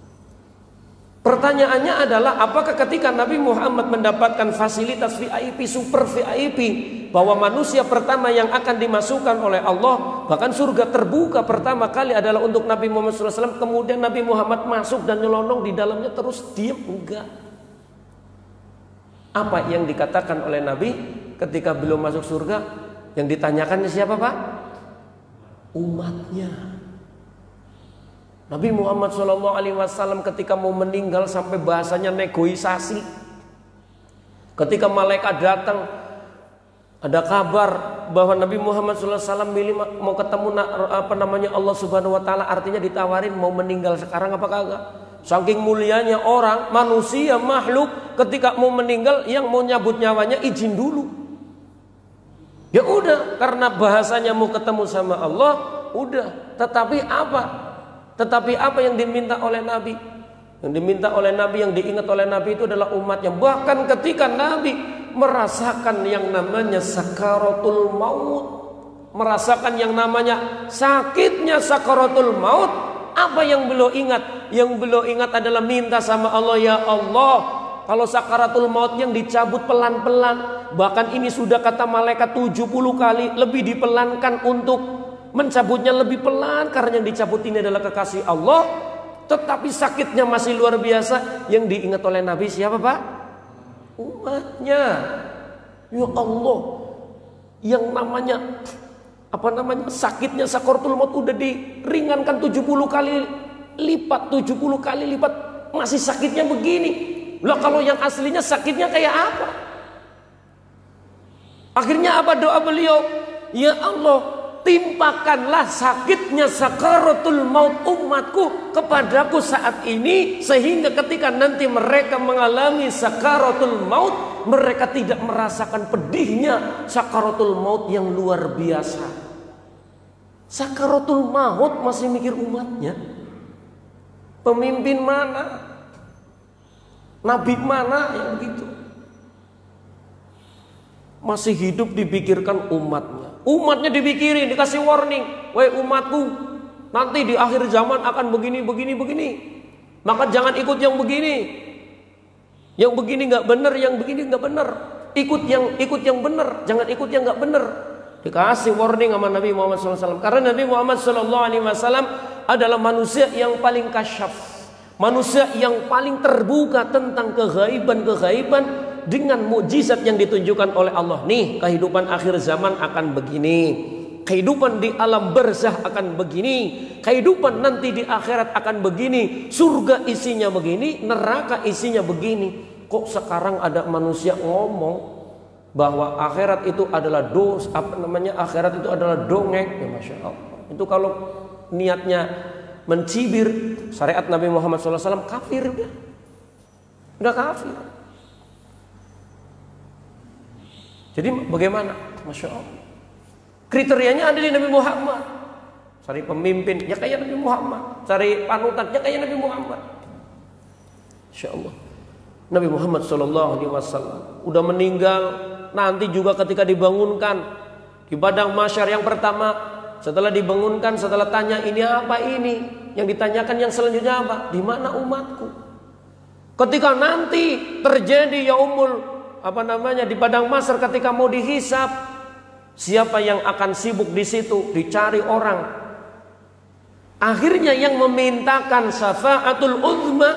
Pertanyaannya adalah, apakah ketika Nabi Muhammad mendapatkan fasilitas VIP, super VIP, bahwa manusia pertama yang akan dimasukkan oleh Allah, bahkan surga terbuka pertama kali adalah untuk Nabi Muhammad SAW, kemudian Nabi Muhammad masuk dan nyelonong di dalamnya terus diam? Enggak. Apa yang dikatakan oleh Nabi ketika belum masuk surga? Yang ditanyakan siapa, Pak? Umatnya. Nabi Muhammad SAW ketika mau meninggal sampai bahasanya negosiasi. Ketika malaikat datang, ada kabar bahwa Nabi Muhammad SAW mau ketemu Allah Subhanahu Wa Taala, artinya ditawarin mau meninggal sekarang apa kagak. Saking mulianya orang, manusia, makhluk, ketika mau meninggal yang mau nyabut nyawanya izin dulu. Ya udah, karena bahasanya mau ketemu sama Allah, udah. Tetapi apa yang diminta oleh Nabi? Yang diminta oleh Nabi, yang diingat oleh Nabi itu adalah umatnya. Bahkan ketika Nabi merasakan yang namanya sakaratul maut, merasakan yang namanya sakitnya sakaratul maut, apa yang beliau ingat? Yang beliau ingat adalah minta sama Allah, ya Allah, kalau sakaratul maut yang dicabut pelan-pelan, bahkan ini sudah kata malaikat 70 kali, lebih dipelankan untuk mencabutnya lebih pelan, karena yang dicabut ini adalah kekasih Allah, tetapi sakitnya masih luar biasa. Yang diingat oleh Nabi siapa, Pak? Umatnya. Ya Allah, yang namanya sakitnya sakaratul maut udah diringankan 70 kali lipat, masih sakitnya begini. Lah kalau yang aslinya sakitnya kayak apa? Akhirnya apa doa beliau? Ya Allah, timpakanlah sakitnya sakaratul maut umatku kepadaku saat ini, sehingga ketika nanti mereka mengalami sakaratul maut, mereka tidak merasakan pedihnya sakaratul maut yang luar biasa. Sakaratul maut masih mikir umatnya. Pemimpin mana, nabi mana yang begitu? Masih hidup dipikirkan umatnya. Umatnya dipikirin, dikasih warning. Wahai umatku, nanti di akhir zaman akan begini, begini, begini. Maka jangan ikut yang begini. Yang begini nggak benar, yang begini nggak benar. Ikut yang benar, jangan ikut yang nggak benar. Dikasih warning sama Nabi Muhammad SAW. Karena Nabi Muhammad SAW adalah manusia yang paling kasyaf, manusia yang paling terbuka tentang keghaiban-keghaiban dengan mukjizat yang ditunjukkan oleh Allah. Nih, kehidupan akhir zaman akan begini, kehidupan di alam barzah akan begini, kehidupan nanti di akhirat akan begini, surga isinya begini, neraka isinya begini. Kok sekarang ada manusia ngomong bahwa akhirat itu adalah akhirat itu adalah dongeng? Ya, Masya Allah. Itu kalau niatnya mencibir syariat Nabi Muhammad SAW, kafir udah kafir. Jadi bagaimana? Masya Allah. Kriterianya ada di Nabi Muhammad. Cari pemimpin ya kayak Nabi Muhammad, cari panutan ya kayak Nabi Muhammad. Masya Allah. Nabi Muhammad SAW udah meninggal, nanti juga ketika dibangunkan di padang mahsyar yang pertama, setelah dibangunkan, setelah tanya ini apa ini, yang ditanyakan yang selanjutnya apa? Di mana umatku? Ketika nanti terjadi yaumul di padang mahsyar, ketika mau dihisab, siapa yang akan sibuk di situ? Dicari orang. Akhirnya yang memintakan syafaatul uzma,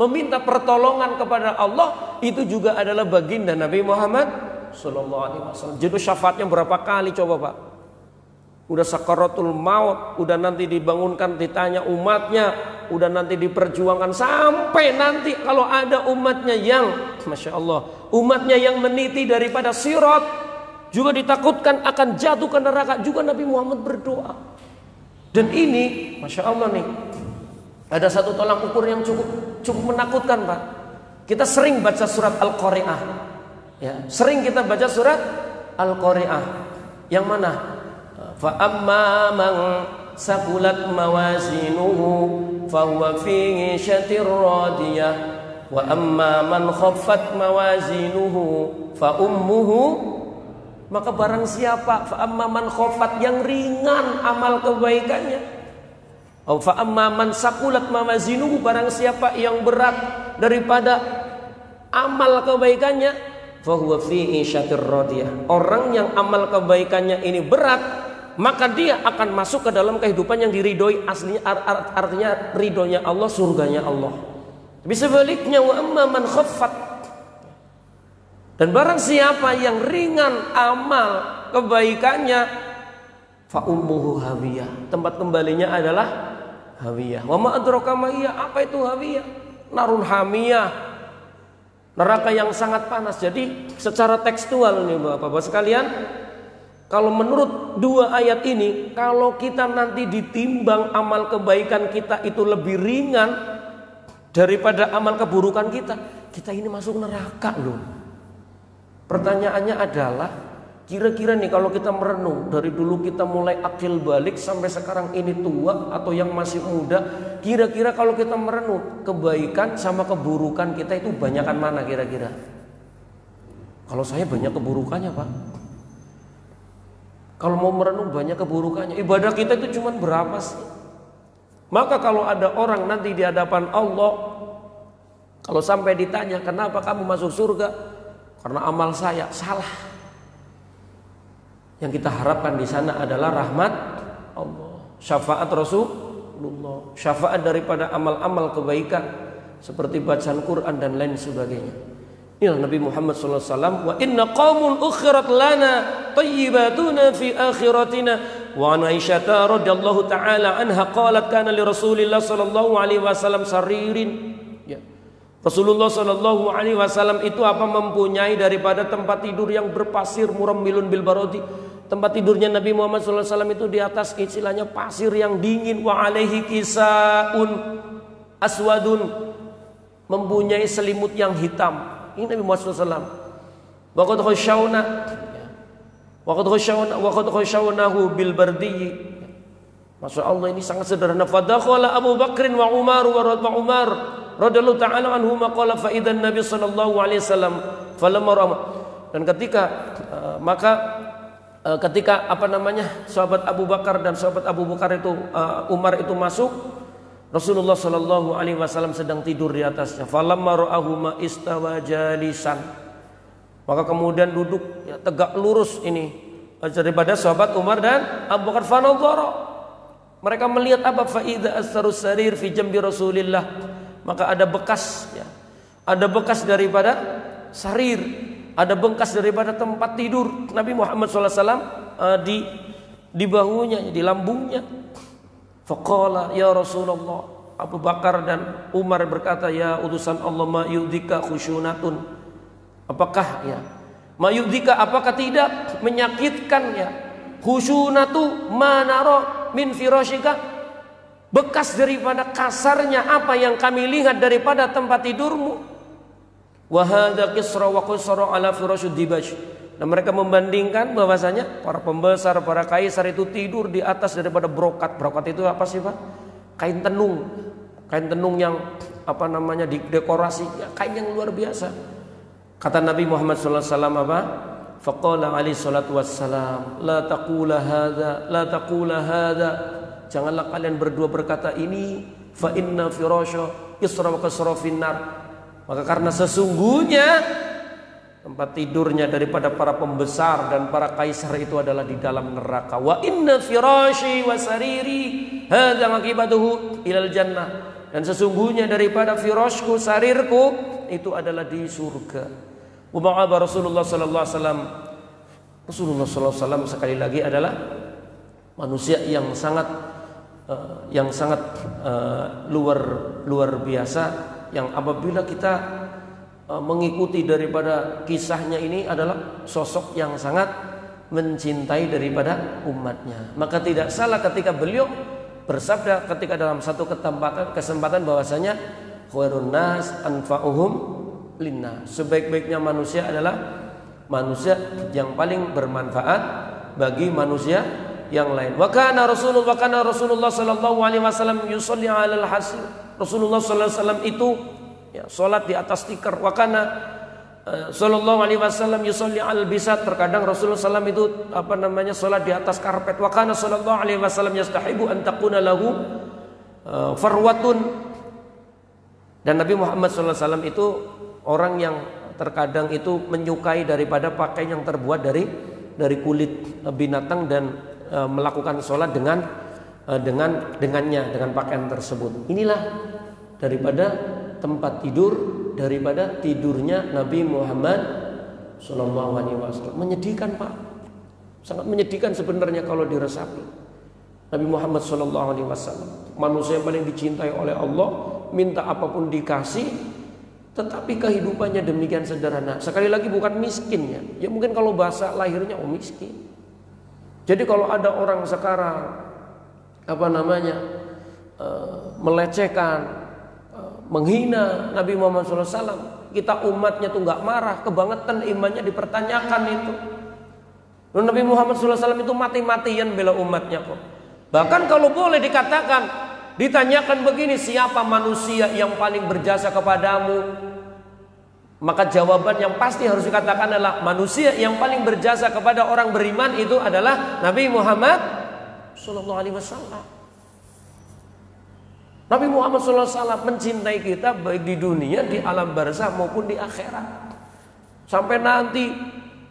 meminta pertolongan kepada Allah, itu juga adalah baginda Nabi Muhammad SAW. Jadi syafaatnya berapa kali coba Pak? Udah sakaratul maut, udah nanti dibangunkan, ditanya umatnya, udah nanti diperjuangkan, sampai nanti kalau ada umatnya yang, Masya Allah, umatnya yang meniti daripada sirat, juga ditakutkan akan jatuh ke neraka, juga Nabi Muhammad berdoa. Dan ini, Masya Allah nih, ada satu tolak ukur yang cukup menakutkan Pak. Kita sering baca surat Al-Qari'ah, ya, sering kita baca surat Al-Qari'ah. Yang mana? Fa amma man saqulat mawazinuhu fa huwa fi 'ishatir radiyah wa amma man khaffat mawazinuhu fa ummuhu, maka barang siapa fa amma man khaffat, yang ringan amal kebaikannya, fa amma man saqulat mawazinuhu, barang siapa yang berat daripada amal kebaikannya, fa huwa fi 'ishatir radiyah, orang yang amal kebaikannya ini berat, maka dia akan masuk ke dalam kehidupan yang diridhoi, aslinya artinya ridhonya Allah, surganya Allah. Tapi sebaliknya, wa amma man khaffat, dan barang siapa yang ringan amal kebaikannya, fa ummuhu hawiyah, tempat kembalinya adalah hawiyah. Wa ma adraka ma hiya, apa itu hawiyah? Narun hamiyah, neraka yang sangat panas. Jadi secara tekstual nih Bapak-bapak sekalian, kalau menurut dua ayat ini, kalau kita nanti ditimbang amal kebaikan kita itu lebih ringan daripada amal keburukan kita, kita ini masuk neraka loh. Pertanyaannya adalah, kira-kira nih kalau kita merenung, dari dulu kita mulai akil balik sampai sekarang ini tua atau yang masih muda, kira-kira kalau kita merenung, kebaikan sama keburukan kita itu banyakan mana kira-kira? Kalau saya banyak keburukannya Pak. Kalau mau merenung banyak keburukannya. Ibadah kita itu cuma berapa sih? Maka kalau ada orang nanti di hadapan Allah, kalau sampai ditanya kenapa kamu masuk surga, karena amal saya, salah. Yang kita harapkan di sana adalah rahmat Allah, syafaat Rasulullah, syafaat daripada amal-amal kebaikan seperti bacaan Quran dan lain sebagainya. Inilah Nabi Muhammad SAW. Wa inna qaumun ukhirat lana tayyibatuna fi akhiratina. Wa an Aisyah radhiyallahu ta'ala anha qalat kana li Rasulillah sallallahu alaihi wasallam saririn. Ya. Rasulullah sallallahu alaihi wasallam itu mempunyai daripada tempat tidur yang berpasir, murammilun bil barodi, tempat tidurnya Nabi Muhammad SAW itu di atas istilahnya pasir yang dingin. Wa alaihi kisaun aswadun, mempunyai selimut yang hitam. Ini Nabi Muhammad SAW. Wa qad khashawnahu bil bardi. Masya Allah, ini sangat sederhana. Fadakhala Abu Bakrin wa Umar radhiyallahu ta'ala anhuma qala fa idzan Nabi sallallahu alaihi wasallam falamma ra'a. Dan ketika sahabat Abu Bakar dan sahabat Abu Bakar itu Umar itu masuk, Rasulullah sallallahu alaihi wasallam sedang tidur di atasnya. Falamma ra'ahuma istawa jalisan. Maka kemudian duduk tegak lurus ini daripada sahabat Umar dan Abu Bakar. Fanadhara, mereka melihat apa? Fa idza asarus sarir fi jambi Rasulillah. Maka ada bekas ada bekas daripada sarir, ada bekas daripada tempat tidur Nabi Muhammad SAW di bahunya, di lambungnya. Faqala ya Rasulullah, Abu Bakar dan Umar berkata, ya utusan Allah, ma yudhika khusyunatun. Apakah apakah tidak menyakitkan khusyunatu manaro min firashika, bekas daripada kasarnya apa yang kami lihat daripada tempat tidurmu. Wa hadza Kisra wa Qaisar ala firasyid dibash. Dan mereka membandingkan bahwasanya para pembesar, para kaisar itu tidur di atas daripada brokat. Brokat itu apa sih Pak? Kain tenung. Kain tenung yang didekorasi, kain yang luar biasa. Kata Nabi Muhammad sallallahu alaihi wasallam apa? Faqala alaihi salatu wassalam, la taqula hadza. Janganlah kalian berdua berkata ini, fa inna firasya Kisra wa Qaisar finnar. Maka karena sesungguhnya tempat tidurnya daripada para pembesar dan para kaisar itu adalah di dalam neraka. Wa inna firasyi wa sariri hadza aqibatuhu ilal jannah. Dan sesungguhnya daripada firashku, sarirku itu adalah di surga. Wa Rasulullah sallallahu alaihi wasallam. Rasulullah sallallahu alaihi wasallam sekali lagi adalah manusia yang sangat luar biasa, yang apabila kita mengikuti daripada kisahnya ini adalah sosok yang sangat mencintai daripada umatnya. Maka tidak salah ketika beliau bersabda ketika dalam satu kesempatan bahwasanya khairun nas anfa'uhum linnas, sebaik-baiknya manusia adalah manusia yang paling bermanfaat bagi manusia yang lain. Wa kana Rasulullah sallallahu alaihi wasallam yusalli 'alal hasir. Rasulullah sallallahu alaihi wasallam itu salat di atas tikar. Wa kana sallallahu alaihi wasallam yusalli 'alal bisat. Terkadang Rasulullah sallallahu itu salat di atas karpet. Wa kana sallallahu alaihi wasallam yastahibu an takuna lahu farwatun. Dan Nabi Muhammad sallallahu alaihi wasallam itu orang yang terkadang itu menyukai daripada pakaian yang terbuat dari kulit binatang dan melakukan sholat dengannya, dengan pakaian tersebut. Inilah daripada tempat tidur, daripada tidurnya Nabi Muhammad SAW. Menyedihkan Pak, sangat menyedihkan sebenarnya kalau diresapi. Nabi Muhammad SAW, manusia yang paling dicintai oleh Allah, minta apapun dikasih, tetapi kehidupannya demikian sederhana. Sekali lagi bukan miskin ya mungkin kalau bahasa lahirnya miskin. Jadi kalau ada orang sekarang melecehkan, menghina Nabi Muhammad SAW, kita umatnya tuh nggak marah, kebangetan imannya dipertanyakan itu. Dan Nabi Muhammad SAW itu mati-matian bela umatnya kok. Bahkan kalau boleh dikatakan, ditanyakan begini, siapa manusia yang paling berjasa kepadamu? Maka jawaban yang pasti harus dikatakan adalah manusia yang paling berjasa kepada orang beriman itu adalah Nabi Muhammad Sallallahu Alaihi Wasallam. Nabi Muhammad Sallallahu Alaihi Wasallam mencintai kita baik di dunia, di alam barzah maupun di akhirat. Sampai nanti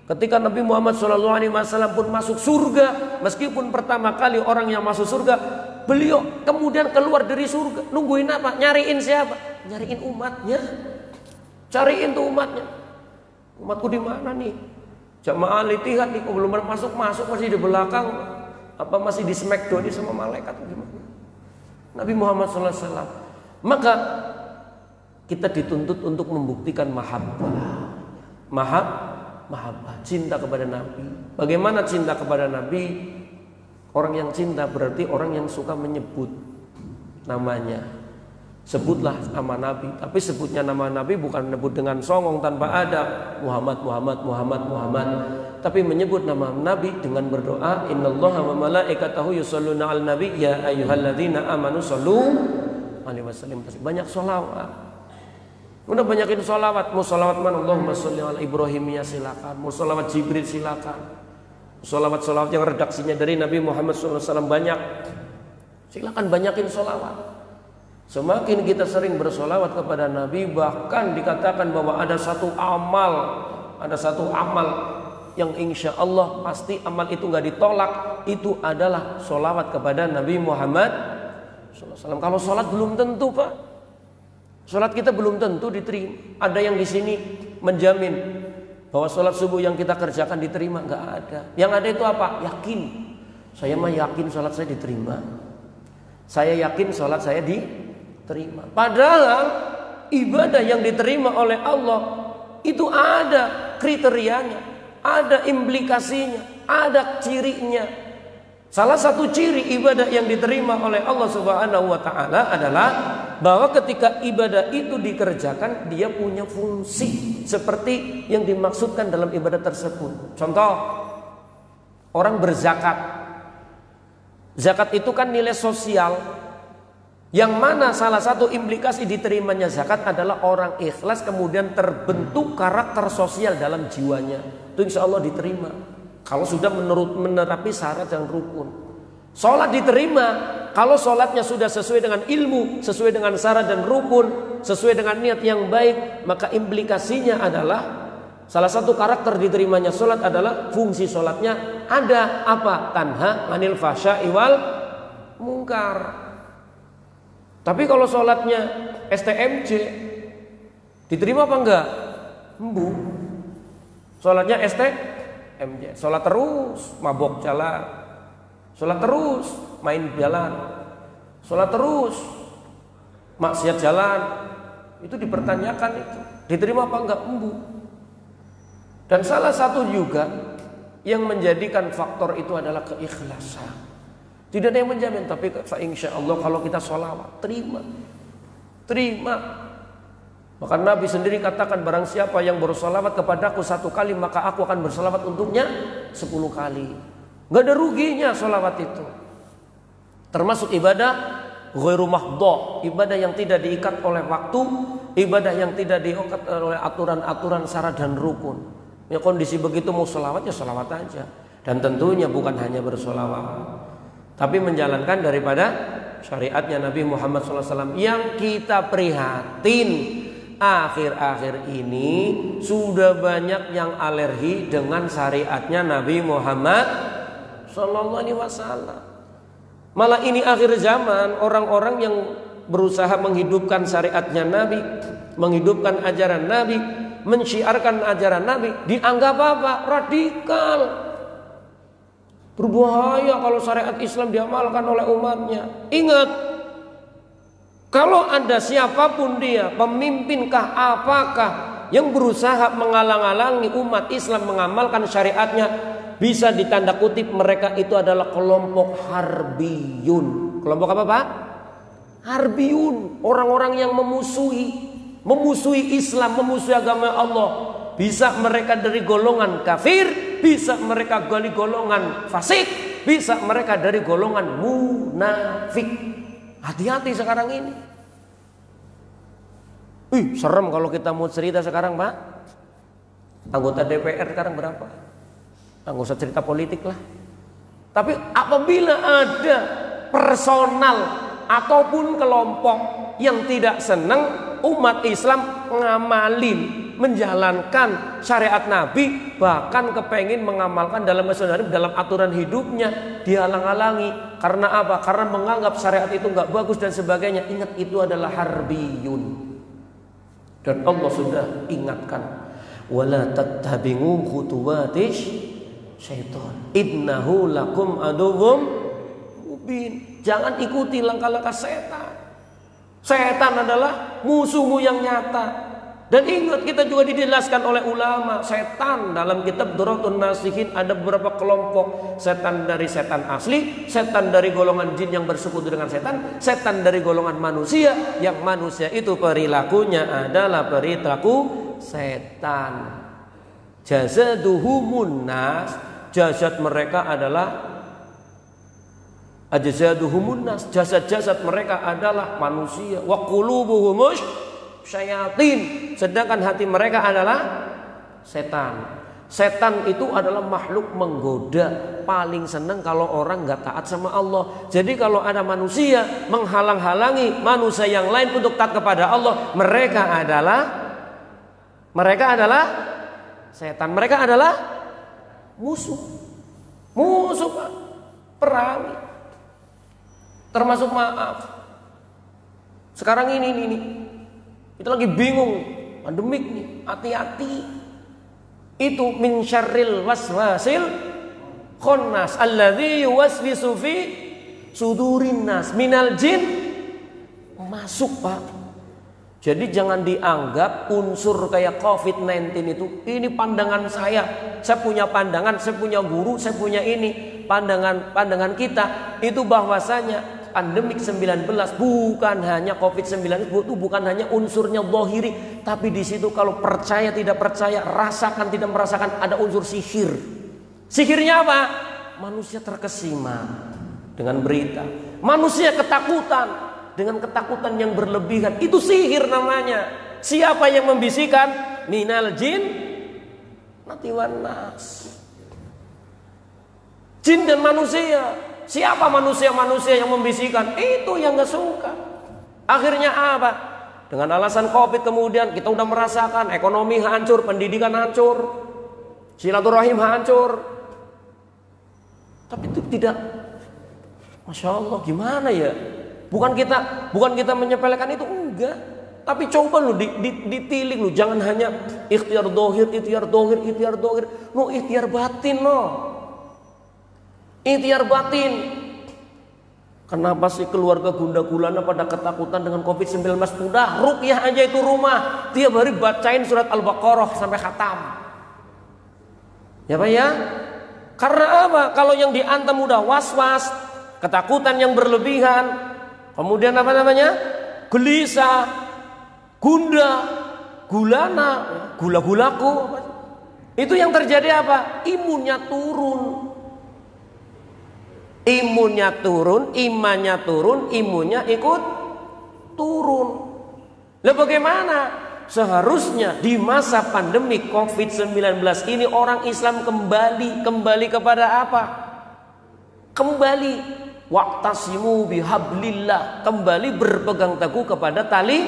ketika Nabi Muhammad Sallallahu Alaihi Wasallam pun masuk surga, meskipun pertama kali orang yang masuk surga, beliau kemudian keluar dari surga, nungguin apa? Nyariin siapa? Nyariin umatnya. Cariin tuh umatnya. Umatku di mana nih? Jamaah Al-Ittihad nih, kok belum masuk masih di belakang, apa masih di smackdown sama malaikat gimana? Nabi Muhammad SAW. Maka kita dituntut untuk membuktikan mahabbah Mahabbah, cinta kepada Nabi. Bagaimana cinta kepada Nabi? Orang yang cinta berarti orang yang suka menyebut namanya. Sebutlah nama Nabi, tapi sebutnya nama Nabi bukan menyebut dengan songong tanpa adab, Muhammad, Muhammad, Muhammad, Muhammad, tapi menyebut nama Nabi dengan berdoa, Innallaha wa malaikatahu yusholluna 'alan nabi ya ayyuhalladzina amanu shollu alaihi wasallam. Banyak sholawat. Udah banyakin sholawat. Mau sholawat mana? Allahumma sholli ala Ibrahimiyah, silakan. Mau sholawat Jibril, silakan. Sholawat-sholawat yang redaksinya dari Nabi Muhammad SAW banyak, silakan banyakin sholawat. Semakin kita sering bersholawat kepada Nabi, bahkan dikatakan bahwa ada satu amal yang insya Allah pasti amal itu nggak ditolak, itu adalah sholawat kepada Nabi Muhammad SAW. Kalau sholat belum tentu, Pak. Sholat kita belum tentu diterima. Ada yang di sini menjamin bahwa sholat subuh yang kita kerjakan diterima? Nggak ada. Yang ada itu apa? Yakin. Saya mah yakin sholat saya diterima. Saya yakin sholat saya diterima. Padahal ibadah yang diterima oleh Allah itu ada kriterianya, ada implikasinya, ada cirinya. Salah satu ciri ibadah yang diterima oleh Allah Subhanahu wa Ta'ala adalah bahwa ketika ibadah itu dikerjakan, dia punya fungsi seperti yang dimaksudkan dalam ibadah tersebut. Contoh, orang berzakat. Zakat itu kan nilai sosial, yang mana salah satu implikasi diterimanya zakat adalah orang ikhlas kemudian terbentuk karakter sosial dalam jiwanya. Itu insya Allah diterima kalau sudah menerapi syarat dan rukun. Sholat diterima kalau sholatnya sudah sesuai dengan ilmu, sesuai dengan syarat dan rukun, sesuai dengan niat yang baik. Maka implikasinya adalah salah satu karakter diterimanya sholat adalah fungsi sholatnya ada apa? Tanha anil fahsya'i wal munkar. Tapi kalau sholatnya STMJ, diterima apa enggak? Embu. Sholatnya STMJ, sholat terus mabok jalan, sholat terus main jalan, sholat terus maksiat jalan, itu dipertanyakan itu diterima apa enggak? Embu. Dan salah satu juga yang menjadikan faktor itu adalah keikhlasan. Tidak ada yang menjamin, tapi insya Allah kalau kita sholawat terima. Maka Nabi sendiri katakan, barang siapa yang bersolawat kepadaku 1 kali, maka aku akan bersolawat untuknya 10 kali. Gak ada ruginya solawat itu. Termasuk ibadah ghairu mahdhah, ibadah yang tidak diikat oleh waktu, ibadah yang tidak diikat oleh aturan-aturan syarat dan rukun. Ya kondisi begitu mau solawat ya solawat aja. Dan tentunya bukan hanya bersolawat, tapi menjalankan daripada syariatnya Nabi Muhammad SAW. Yang kita prihatin, akhir-akhir ini sudah banyak yang alergi dengan syariatnya Nabi Muhammad SAW. Malah ini akhir zaman, orang-orang yang berusaha menghidupkan syariatnya Nabi, menghidupkan ajaran Nabi, mensyiarkan ajaran Nabi, dianggap apa? Radikal. Berbahaya kalau syariat Islam diamalkan oleh umatnya. Ingat, kalau ada siapapun dia, pemimpinkah apakah yang berusaha menghalang-halangi umat Islam mengamalkan syariatnya, bisa ditanda kutip mereka itu adalah kelompok harbiyun. Kelompok apa, Pak? Harbiyun, orang-orang yang memusuhi Islam, memusuhi agama Allah. Bisa mereka dari golongan kafir, bisa mereka dari golongan fasik, bisa mereka dari golongan munafik. Hati-hati sekarang ini. Serem kalau kita mau cerita sekarang, Pak. Anggota DPR sekarang berapa? Nggak usah cerita politik lah. Tapi apabila ada personal ataupun kelompok yang tidak senang umat Islam ngamalin, menjalankan syariat Nabi, bahkan kepengen mengamalkan dalam dalam aturan hidupnya, dihalang-halangi. Karena apa? Karena menganggap syariat itu nggak bagus dan sebagainya. Ingat, itu adalah harbiyun. Dan Allah sudah ingatkan, wala tattabi'u khutuwatis syaitan innahu lakum aduwwum mubin. Jangan ikuti langkah-langkah setan. Setan adalah musuhmu yang nyata. Dan ingat, kita juga dijelaskan oleh ulama, setan dalam kitab Durratun Nasihin ada beberapa kelompok. Setan dari setan asli, setan dari golongan jin yang bersekutu dengan setan, setan dari golongan manusia, yang manusia itu perilakunya adalah perilaku setan. Jazaduhumun nas, jasad mereka adalah ajzaduhumun nas, jasad-jasad mereka adalah manusia. Wa qulubuhumush syayatin, sedangkan hati mereka adalah setan. Setan itu adalah makhluk menggoda, paling senang kalau orang nggak taat sama Allah. Jadi kalau ada manusia menghalang-halangi manusia yang lain untuk taat kepada Allah, mereka adalah setan. Mereka adalah musuh, Pak. Perangi. Termasuk maaf. Sekarang ini kita lagi bingung, pandemik nih, hati-hati. Itu min syarril waswasil khonnas alladzi yuwaswisu fi sudurin nas minal jin. Masuk, Pak. Jadi jangan dianggap unsur kayak COVID-19 itu, ini pandangan saya punya pandangan, saya punya guru, saya punya ini. Pandangan kita itu bahwasanya pandemik 19 bukan hanya COVID-19 itu bukan hanya unsurnya zahiri, tapi di situ kalau percaya tidak percaya, rasakan tidak merasakan, ada unsur sihir. Sihirnya apa? Manusia terkesima dengan berita. Manusia ketakutan dengan ketakutan yang berlebihan. Itu sihir namanya. Siapa yang membisikkan? Minal jin nati wan nas. Jin dan manusia. Siapa manusia-manusia yang membisikkan? Itu yang gak suka. Akhirnya apa? Dengan alasan COVID kemudian kita udah merasakan ekonomi hancur, pendidikan hancur, silaturahim hancur. Tapi itu tidak, Masya Allah, gimana ya? Bukan kita menyepelekan itu, enggak. Tapi coba lu ditilik lu, jangan hanya ikhtiar dohir. No, ikhtiar batin no. Ikhtiar batin. Kenapa sih keluarga Gunda Gulana pada ketakutan dengan COVID-19? Udah ruqyah aja itu rumah, tiap hari bacain surat Al-Baqarah sampai khatam. Ya Pak ya? Karena apa? Kalau yang diantem udah was-was, ketakutan yang berlebihan, kemudian apa namanya? Gelisah, gunda, gulana, gula-gulaku. Itu yang terjadi apa? Imunnya turun. Imunnya turun, imannya turun, imunnya ikut turun. Lah bagaimana? Seharusnya di masa pandemi COVID-19 ini orang Islam kembali kepada apa? Kembali waqtasimu bihablillah, kembali berpegang teguh kepada tali.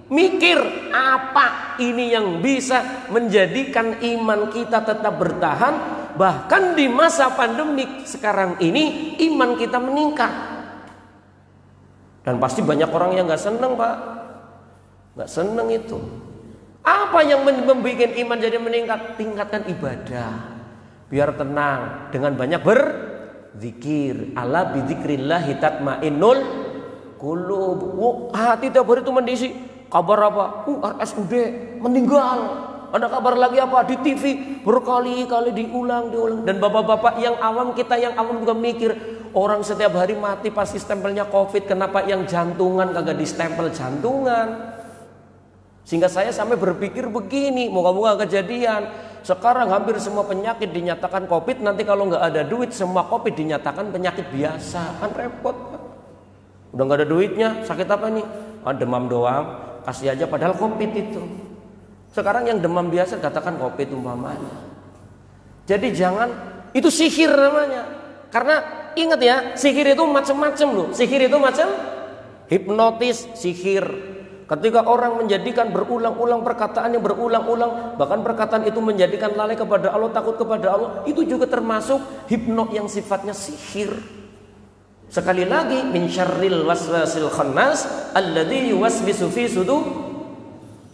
Mikir apa ini yang bisa menjadikan iman kita tetap bertahan. Bahkan di masa pandemik sekarang ini iman kita meningkat. Dan pasti banyak orang yang gak seneng, Pak. Gak seneng itu. Apa yang membuat iman jadi meningkat? Tingkatkan ibadah. Biar tenang. Dengan banyak berzikir. Ala bidzikrillahi tatmainnul qulub. Hati tiap hari itu mendisi. Kabar apa? RSUD meninggal. Ada kabar lagi apa? Di TV berkali-kali diulang. Dan bapak-bapak yang awam, kita yang awam juga mikir, orang setiap hari mati pasti stempelnya COVID, kenapa yang jantungan kagak di stempel jantungan? Sehingga saya sampai berpikir begini, moga-moga kejadian. Sekarang hampir semua penyakit dinyatakan COVID, nanti kalau nggak ada duit semua COVID dinyatakan penyakit biasa, kan repot. Udah nggak ada duitnya, sakit apa nih? Demam doang, kasih aja padahal COVID itu. Sekarang yang demam biasa katakan COVID umpamanya. Jadi jangan, itu sihir namanya. Karena ingat ya, sihir itu macam-macam loh. Sihir itu macam hipnotis, sihir. Ketika orang menjadikan berulang-ulang perkataan yang berulang-ulang, bahkan perkataan itu menjadikan lalai kepada Allah, takut kepada Allah, itu juga termasuk hipnot yang sifatnya sihir. Sekali lagi, min syarril waswasil khannas alladzi yuwaswisu fi sudur.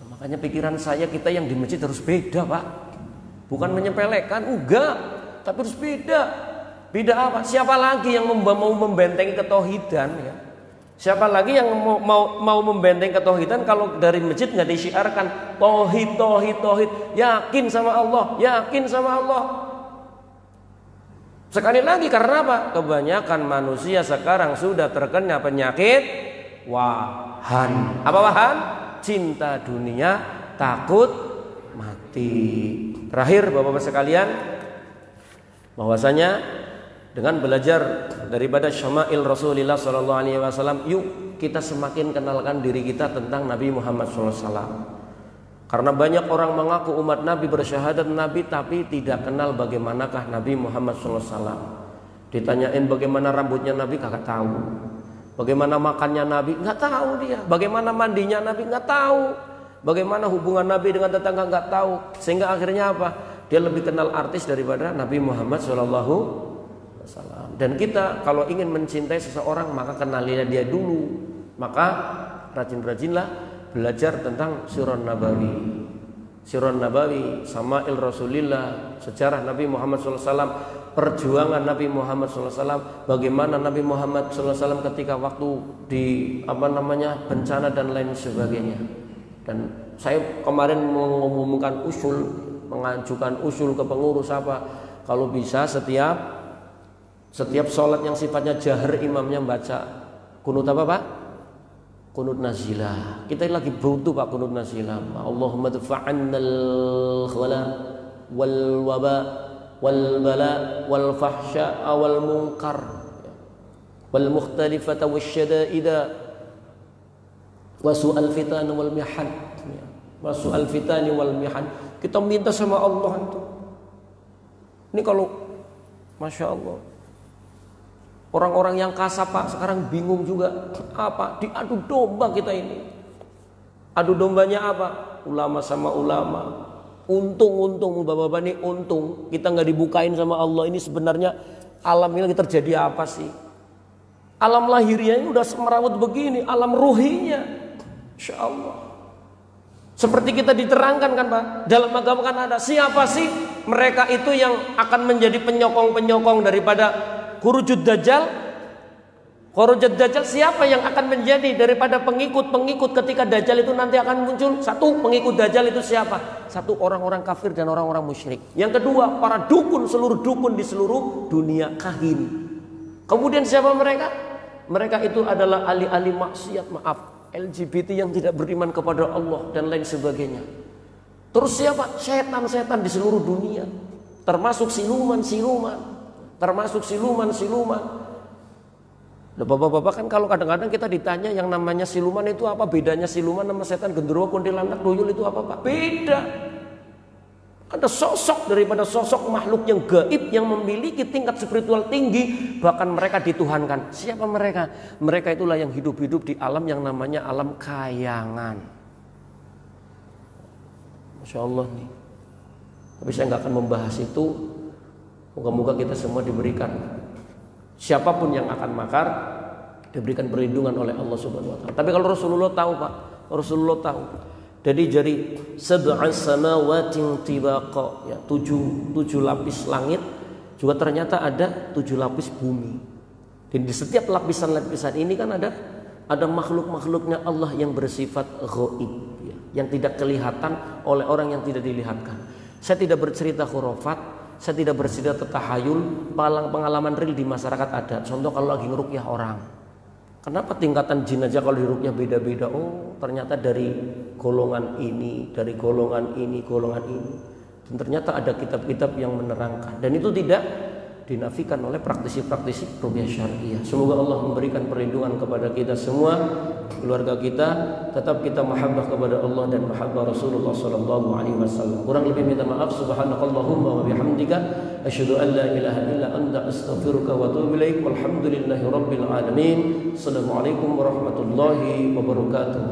Makanya pikiran saya, kita yang di masjid harus beda, Pak. Bukan menyepelekan, enggak, tapi harus beda. Beda apa? Siapa lagi yang mau membentengi ketauhidan ya? Siapa lagi yang mau membenteng ketauhidan kalau dari masjid nggak disiarkan tauhid, tauhid, tauhid, yakin sama Allah, yakin sama Allah. Sekali lagi karena apa? Kebanyakan manusia sekarang sudah terkena penyakit wahan. Apa wahan? Cinta dunia, takut mati. Terakhir Bapak-bapak sekalian, bahwasanya dengan belajar daripada syama'il Rasulullah sallallahu alaihi wasallam, yuk kita semakin kenalkan diri kita tentang Nabi Muhammad sallallahu alaihi wasallam. Karena banyak orang mengaku umat Nabi, bersyahadat Nabi, tapi tidak kenal bagaimanakah Nabi Muhammad sallallahu alaihi wasallam. Ditanyain bagaimana rambutnya Nabi, kagak tahu. Bagaimana makannya Nabi, nggak tahu dia. Bagaimana mandinya Nabi, nggak tahu. Bagaimana hubungan Nabi dengan tetangga, nggak tahu. Sehingga akhirnya apa? Dia lebih kenal artis daripada Nabi Muhammad sallallahu. Dan kita kalau ingin mencintai seseorang, maka kenalilah dia dulu. Maka rajin-rajinlah belajar tentang Sirah Nabawi. Sirah Nabawi, Sama'il Rasulillah, sejarah Nabi Muhammad SAW, perjuangan Nabi Muhammad SAW, bagaimana Nabi Muhammad SAW ketika waktu di bencana dan lain sebagainya. Dan saya kemarin mengumumkan usul, mengajukan usul ke pengurus apa, kalau bisa setiap sholat yang sifatnya jahar, imamnya baca kunut apa Pak? Kunut nazilah. Kita lagi butuh Pak kunut nazilah. Allahumma dfa'annal khala wal waba wal bala wal fahsya'a wal munkar wal mukhtalifata wasyada'ida wa su'al fitan wal mihan. Wa su'al fitani wal mihan. Kita minta sama Allah itu. Ini kalau Masya Allah, orang-orang yang kasar Pak sekarang bingung juga. Apa? Diadu domba kita ini. Adu dombanya apa? Ulama sama ulama. Untung bapak-bapak ini untung. Kita nggak dibukain sama Allah. Ini sebenarnya alam ini lagi terjadi apa sih? Alam lahirnya ini udah semerawut begini. Alam ruhinya, Insya Allah. Seperti kita diterangkan kan Pak, dalam agama kan ada siapa sih mereka itu yang akan menjadi penyokong-penyokong daripada Khurujud Dajjal. Khurujud Dajjal siapa yang akan menjadi daripada pengikut-pengikut ketika Dajjal itu nanti akan muncul? Satu, pengikut Dajjal itu siapa? Satu, orang-orang kafir dan orang-orang musyrik. Yang kedua, para dukun, seluruh dukun di seluruh dunia, kahin. Kemudian siapa mereka? Mereka itu adalah ahli-ahli maksiat, LGBT yang tidak beriman kepada Allah dan lain sebagainya. Terus siapa? Setan-setan di seluruh dunia, termasuk siluman-siluman, Nah, bapak-bapak kan kalau kadang-kadang kita ditanya yang namanya siluman itu apa, bedanya siluman sama setan, genderuwo, kuntilanak, tuyul itu apa Pak? Beda. Ada sosok daripada sosok makhluk yang gaib yang memiliki tingkat spiritual tinggi, bahkan mereka dituhankan. Siapa mereka? Mereka itulah yang hidup-hidup di alam yang namanya alam kayangan. Masya Allah nih. Tapi saya nggak akan membahas itu. Moga-moga kita semua diberikan, siapapun yang akan makar, diberikan perlindungan oleh Allah Subhanahu wa taala. Tapi kalau Rasulullah tahu Pak, Rasulullah tahu. Jadi sab'as samawatin tibaqa, ya, tujuh lapis langit, juga ternyata ada 7 lapis bumi. Dan di setiap lapisan-lapisan ini kan ada makhluk-makhluknya Allah yang bersifat ghaib, ya, yang tidak kelihatan oleh orang yang tidak dilihatkan. Saya tidak bercerita khurafat, saya tidak bercerita tahayul, pengalaman real di masyarakat ada. Contoh kalau lagi ngeruqyah orang. Kenapa tingkatan jin aja kalau diruqyah beda-beda? Oh, ternyata dari golongan ini, dari golongan ini, golongan ini. Dan ternyata ada kitab-kitab yang menerangkan. Dan itu tidak dinafikan oleh praktisi-praktisi ruqyah syariah. Semoga Allah memberikan perlindungan kepada kita semua, keluarga kita, tetap kita mahabbah kepada Allah dan mahabbah Rasulullah sallallahu alaihi wasallam. Kurang lebih minta maaf. Subhanakallahumma wa bihamdika asyhadu an la ilaha illa anta astaghfiruka wa atubu ilaik. Walhamdulillahi rabbil alamin. Assalamualaikum warahmatullahi wabarakatuh.